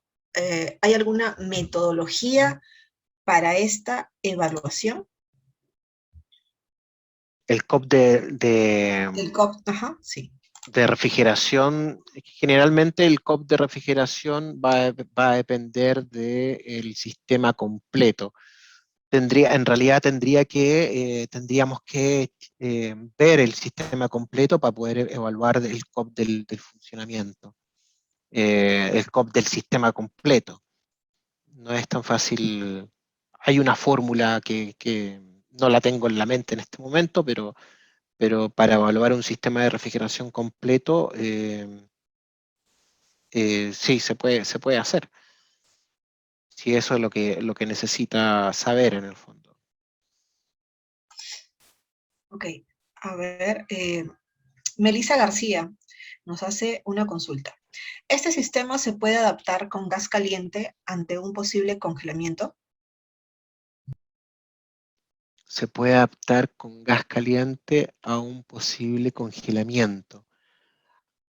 ¿Hay alguna metodología para esta evaluación? El COP El COP, ajá, sí. de refrigeración, generalmente el COP de refrigeración va a depender del sistema completo. En realidad tendríamos que ver el sistema completo para poder evaluar el COP del funcionamiento, el COP del sistema completo. No es tan fácil. Hay una fórmula que no la tengo en la mente en este momento, pero para evaluar un sistema de refrigeración completo, sí, se puede hacer. Si eso es lo que necesita saber en el fondo. Ok, a ver, Melissa García nos hace una consulta. ¿Este sistema se puede adaptar con gas caliente ante un posible congelamiento? se puede adaptar con gas caliente a un posible congelamiento?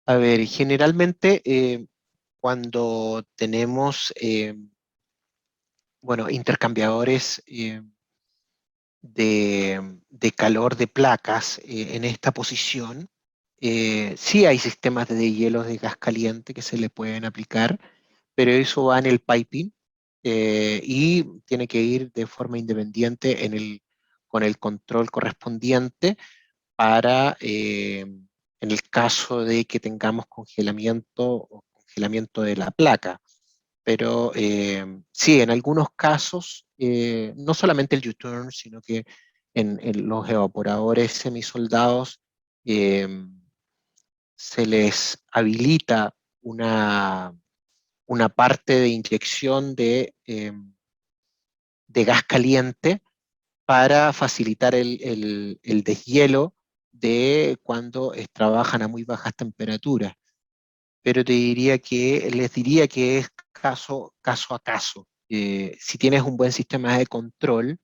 A ver, generalmente cuando tenemos bueno, intercambiadores de calor de placas en esta posición, sí hay sistemas de hielos de gas caliente que se le pueden aplicar, pero eso va en el piping y tiene que ir de forma independiente con el control correspondiente para, en el caso de que tengamos congelamiento o congelamiento de la placa. Pero sí, en algunos casos, no solamente el U-turn, sino que en los evaporadores semisoldados eh, se les habilita una parte de inyección de gas caliente para facilitar el deshielo de cuando trabajan a muy bajas temperaturas. Pero les diría que es caso a caso. Si tienes un buen sistema de control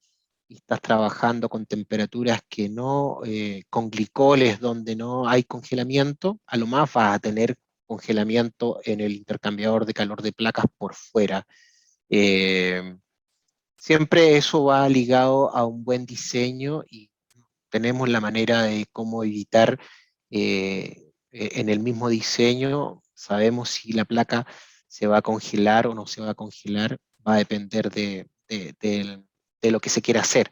y estás trabajando con temperaturas que no, con glicoles donde no hay congelamiento, a lo más vas a tener congelamiento en el intercambiador de calor de placas por fuera. Eh, Siempre eso va ligado a un buen diseño y tenemos la manera de cómo evitar en el mismo diseño, sabemos si la placa se va a congelar o no se va a congelar, va a depender de lo que se quiera hacer.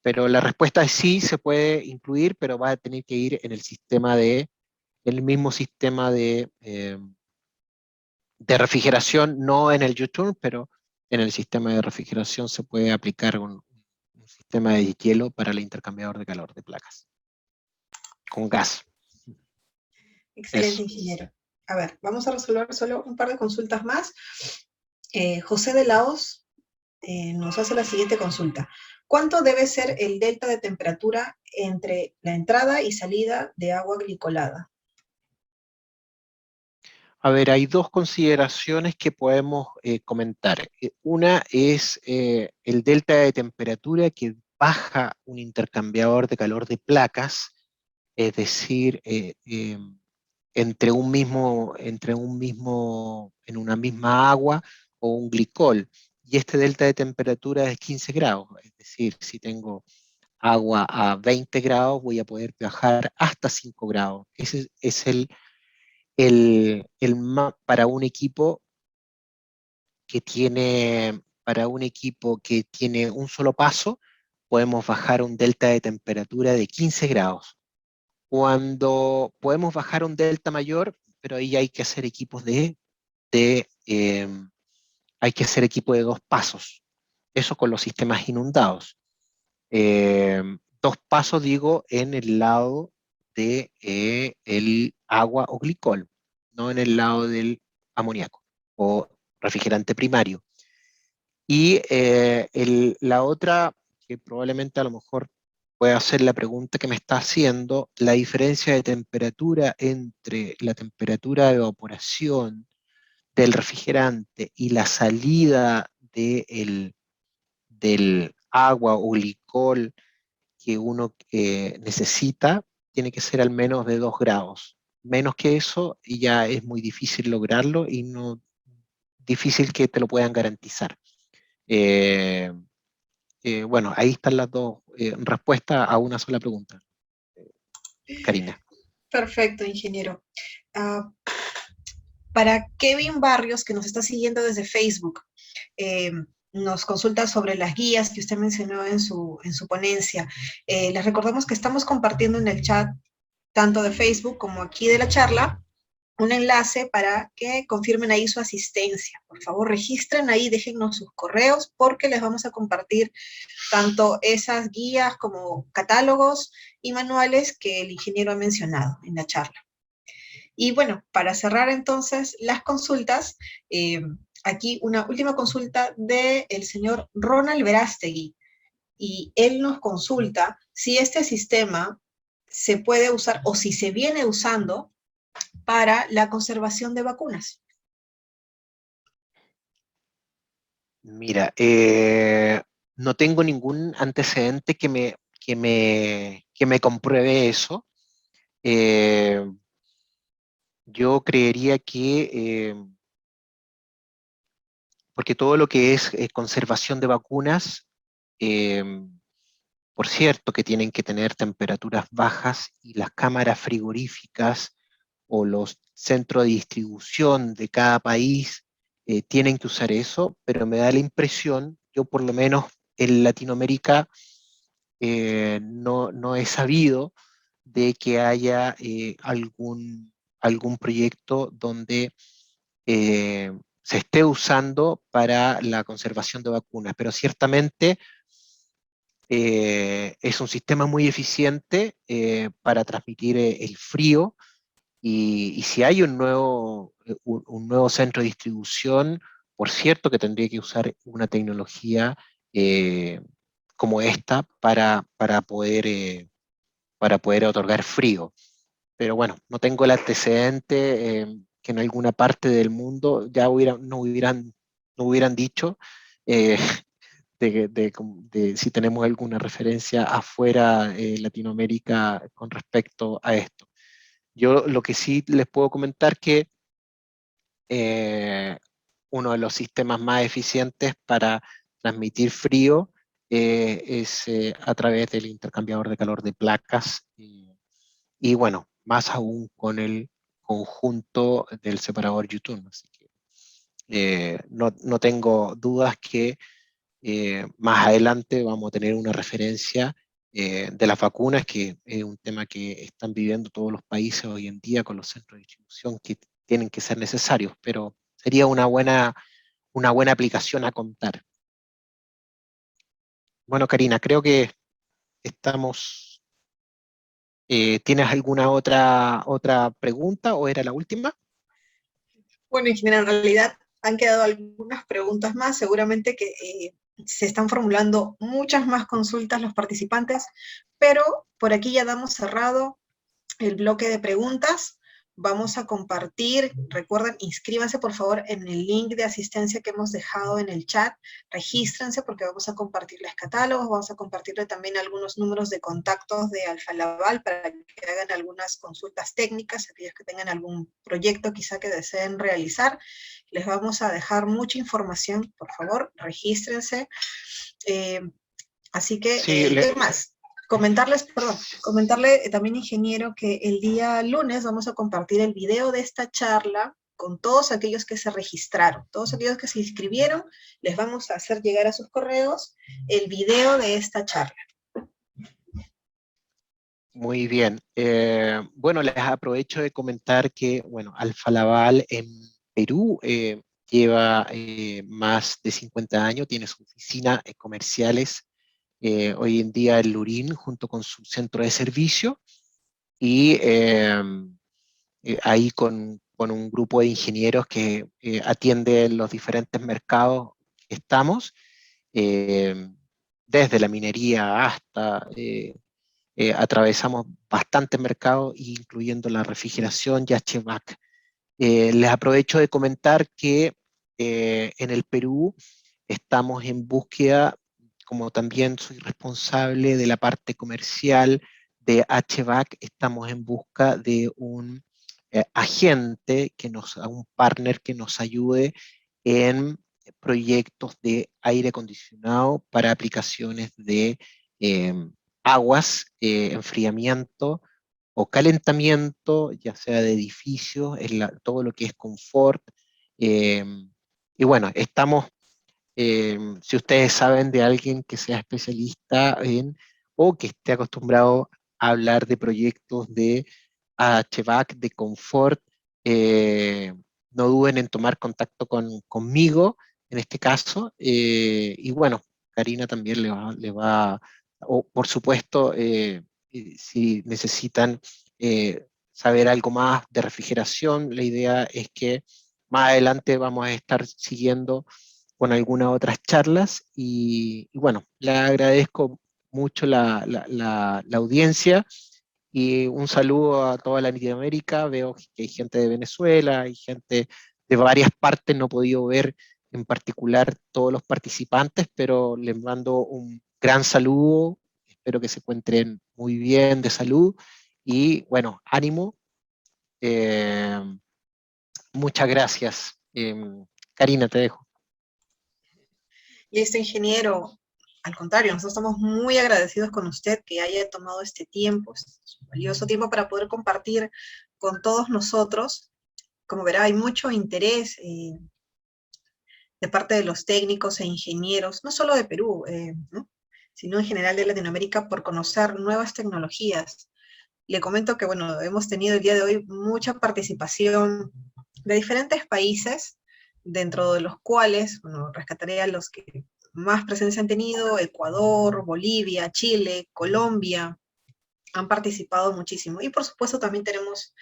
Pero la respuesta es sí, se puede incluir, pero va a tener que ir en el mismo sistema de refrigeración, no en el U-turn, pero en el sistema de refrigeración se puede aplicar un sistema de hielo para el intercambiador de calor de placas, con gas. Excelente, Eso. ingeniero. A ver, vamos a resolver solo un par de consultas más. José de Laos nos hace la siguiente consulta. ¿Cuánto debe ser el delta de temperatura entre la entrada y salida de agua glicolada? A ver, hay dos consideraciones que podemos comentar. Una es el delta de temperatura que baja un intercambiador de calor de placas, es decir, en una misma agua o un glicol. Y este delta de temperatura es 15 grados, es decir, si tengo agua a 20 grados, voy a poder bajar hasta 5 grados. Ese es para un equipo para un equipo que tiene un solo paso, podemos bajar un delta de temperatura de 15 grados. Cuando podemos bajar un delta mayor, pero ahí hay que hacer de eh, hay que hacer equipo de dos pasos. Eso con los sistemas inundados. Dos pasos, digo, en el lado de el agua o glicol, no en el lado del amoníaco o refrigerante primario. Y la otra, que probablemente a lo mejor pueda hacer la pregunta que me está haciendo, la diferencia de temperatura entre la temperatura de evaporación del refrigerante y la salida del agua o glicol que uno necesita, tiene que ser al menos de 2 grados. Menos que eso y ya es muy difícil lograrlo y no difícil que te lo puedan garantizar. Eh, bueno, ahí están las dos respuestas a una sola pregunta, Karina. Perfecto, ingeniero. Para Kevin Barrios, que nos está siguiendo desde Facebook, nos consulta sobre las guías que usted mencionó en su ponencia. Les recordamos que estamos compartiendo en el chat, tanto de Facebook como aquí de la charla, un enlace para que confirmen ahí su asistencia. Por favor, registren ahí, déjennos sus correos, porque les vamos a compartir tanto esas guías como catálogos y manuales que el ingeniero ha mencionado en la charla. Y bueno, para cerrar entonces las consultas, aquí una última consulta del señor Ronald Verástegui, y él nos consulta si este sistema se puede usar o si se viene usando para la conservación de vacunas. Mira, no tengo ningún antecedente que me compruebe eso. Eh, yo creería que, porque todo lo que es conservación de vacunas, eh, por cierto que tienen que tener temperaturas bajas y las cámaras frigoríficas o los centros de distribución de cada país tienen que usar eso, pero me da la impresión, yo por lo menos en Latinoamérica no he sabido de que haya algún proyecto donde se esté usando para la conservación de vacunas, pero ciertamente es un sistema muy eficiente para transmitir el frío y si hay un nuevo centro de distribución, por cierto que tendría que usar una tecnología eh, como esta para poder otorgar frío. Pero bueno, no tengo el antecedente que en alguna parte del mundo ya no hubieran dicho eh, de si tenemos alguna referencia afuera Latinoamérica con respecto a esto. Yo lo que sí les puedo comentar que eh, uno de los sistemas más eficientes para transmitir frío es a través del intercambiador de calor de placas y bueno, más aún con el conjunto del separador Yutun. Así que no tengo dudas que más adelante vamos a tener una referencia de las vacunas, que es un tema que están viviendo todos los países hoy en día con los centros de distribución que tienen que ser necesarios, pero sería una buena aplicación a contar. Bueno, Karina, creo que estamos... ¿tienes alguna otra pregunta o era la última? Bueno, ingeniero, en realidad han quedado algunas preguntas más, seguramente que se están formulando muchas más consultas los participantes, pero por aquí ya damos cerrado el bloque de preguntas. Vamos a compartir, recuerden, inscríbanse por favor en el link de asistencia que hemos dejado en el chat, regístrense porque vamos a compartirles catálogos, vamos a compartirles también algunos números de contactos de Alfa Laval para que hagan algunas consultas técnicas, aquellos que tengan algún proyecto quizá que deseen realizar. Les vamos a dejar mucha información, por favor, regístrense. Así que, Sí, ¿qué más? Comentarle también, ingeniero, que el día lunes vamos a compartir el video de esta charla con todos aquellos que se registraron, todos aquellos que se inscribieron, les vamos a hacer llegar a sus correos el video de esta charla. muy bien. Bueno, les aprovecho de comentar que, bueno, Alfa Laval en Perú lleva más de 50 años, tiene sus oficinas comerciales hoy en día en Lurín junto con su centro de servicio y ahí con un grupo de ingenieros que atienden los diferentes mercados que estamos, eh, desde la minería hasta atravesamos bastantes mercados, incluyendo la refrigeración y HVAC. Les aprovecho de comentar que en el Perú estamos en búsqueda, como también soy responsable de la parte comercial de HVAC, estamos en busca de un agente, un partner que nos ayude en proyectos de aire acondicionado para aplicaciones de eh, aguas, enfriamiento o calentamiento, ya sea de edificios, todo lo que es confort. eh, y bueno, si ustedes saben de alguien que sea especialista o que esté acostumbrado a hablar de proyectos de HVAC, de confort, eh, no duden en tomar contacto conmigo en este caso. Y bueno, Karina también o por supuesto, si necesitan saber algo más de refrigeración, la idea es que más adelante vamos a estar siguiendo con algunas otras charlas y bueno, le agradezco mucho la audiencia y un saludo a toda Latinoamérica. Veo que hay gente de Venezuela, hay gente de varias partes, no he podido ver en particular todos los participantes, pero les mando un gran saludo, espero que se encuentren muy bien de salud, y bueno, ánimo. Muchas gracias. Karina, te dejo. Listo, ingeniero. Al contrario, nosotros estamos muy agradecidos con usted que haya tomado este tiempo, este valioso tiempo para poder compartir con todos nosotros. Como verá, hay mucho interés de parte de los técnicos e ingenieros, no solo de Perú, ¿no?, sino en general de Latinoamérica, por conocer nuevas tecnologías. Le comento que, bueno, hemos tenido el día de hoy mucha participación de diferentes países, dentro de los cuales, bueno, rescataré a los que más presencia han tenido: Ecuador, Bolivia, Chile, Colombia, han participado muchísimo. Y por supuesto también tenemos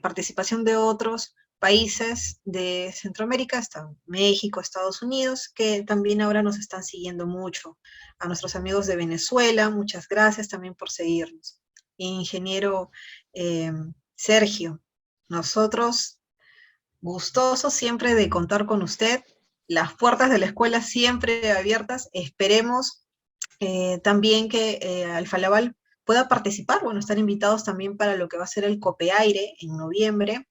participación de otros países de Centroamérica, hasta México, Estados Unidos, que también ahora nos están siguiendo mucho. A nuestros amigos de Venezuela, muchas gracias también por seguirnos. Ingeniero Sergio, nosotros gustosos siempre de contar con usted, las puertas de la escuela siempre abiertas. Esperemos también que Alfa Laval pueda participar. Bueno, están invitados también para lo que va a ser el COPEAIRE en noviembre.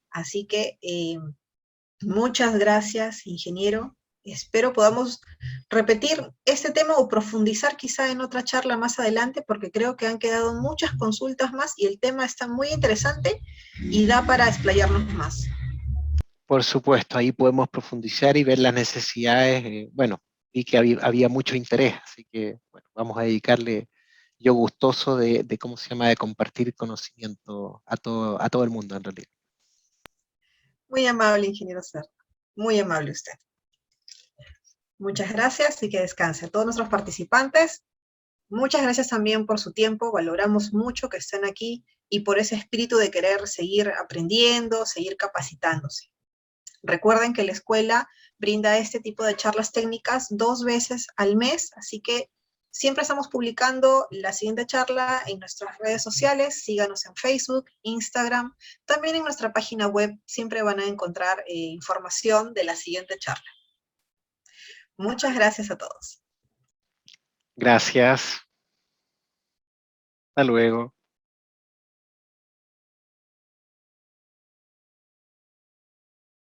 Así que muchas gracias, ingeniero. Espero podamos repetir este tema o profundizar quizá en otra charla más adelante, porque creo que han quedado muchas consultas más y el tema está muy interesante y da para explayarnos más. Por supuesto, ahí podemos profundizar y ver las necesidades. Bueno, vi que había mucho interés, así que bueno, vamos a dedicarle, yo gustoso de cómo se llama, de compartir conocimiento a todo el mundo en realidad. Muy amable, ingeniero Serra. Muy amable usted. Muchas gracias y que descanse. A todos nuestros participantes, muchas gracias también por su tiempo. Valoramos mucho que estén aquí y por ese espíritu de querer seguir aprendiendo, seguir capacitándose. Recuerden que la escuela brinda este tipo de charlas técnicas 2 veces al mes, así que siempre estamos publicando la siguiente charla en nuestras redes sociales. Síganos en Facebook, Instagram, también en nuestra página web siempre van a encontrar información de la siguiente charla. Muchas gracias a todos. Gracias. Hasta luego.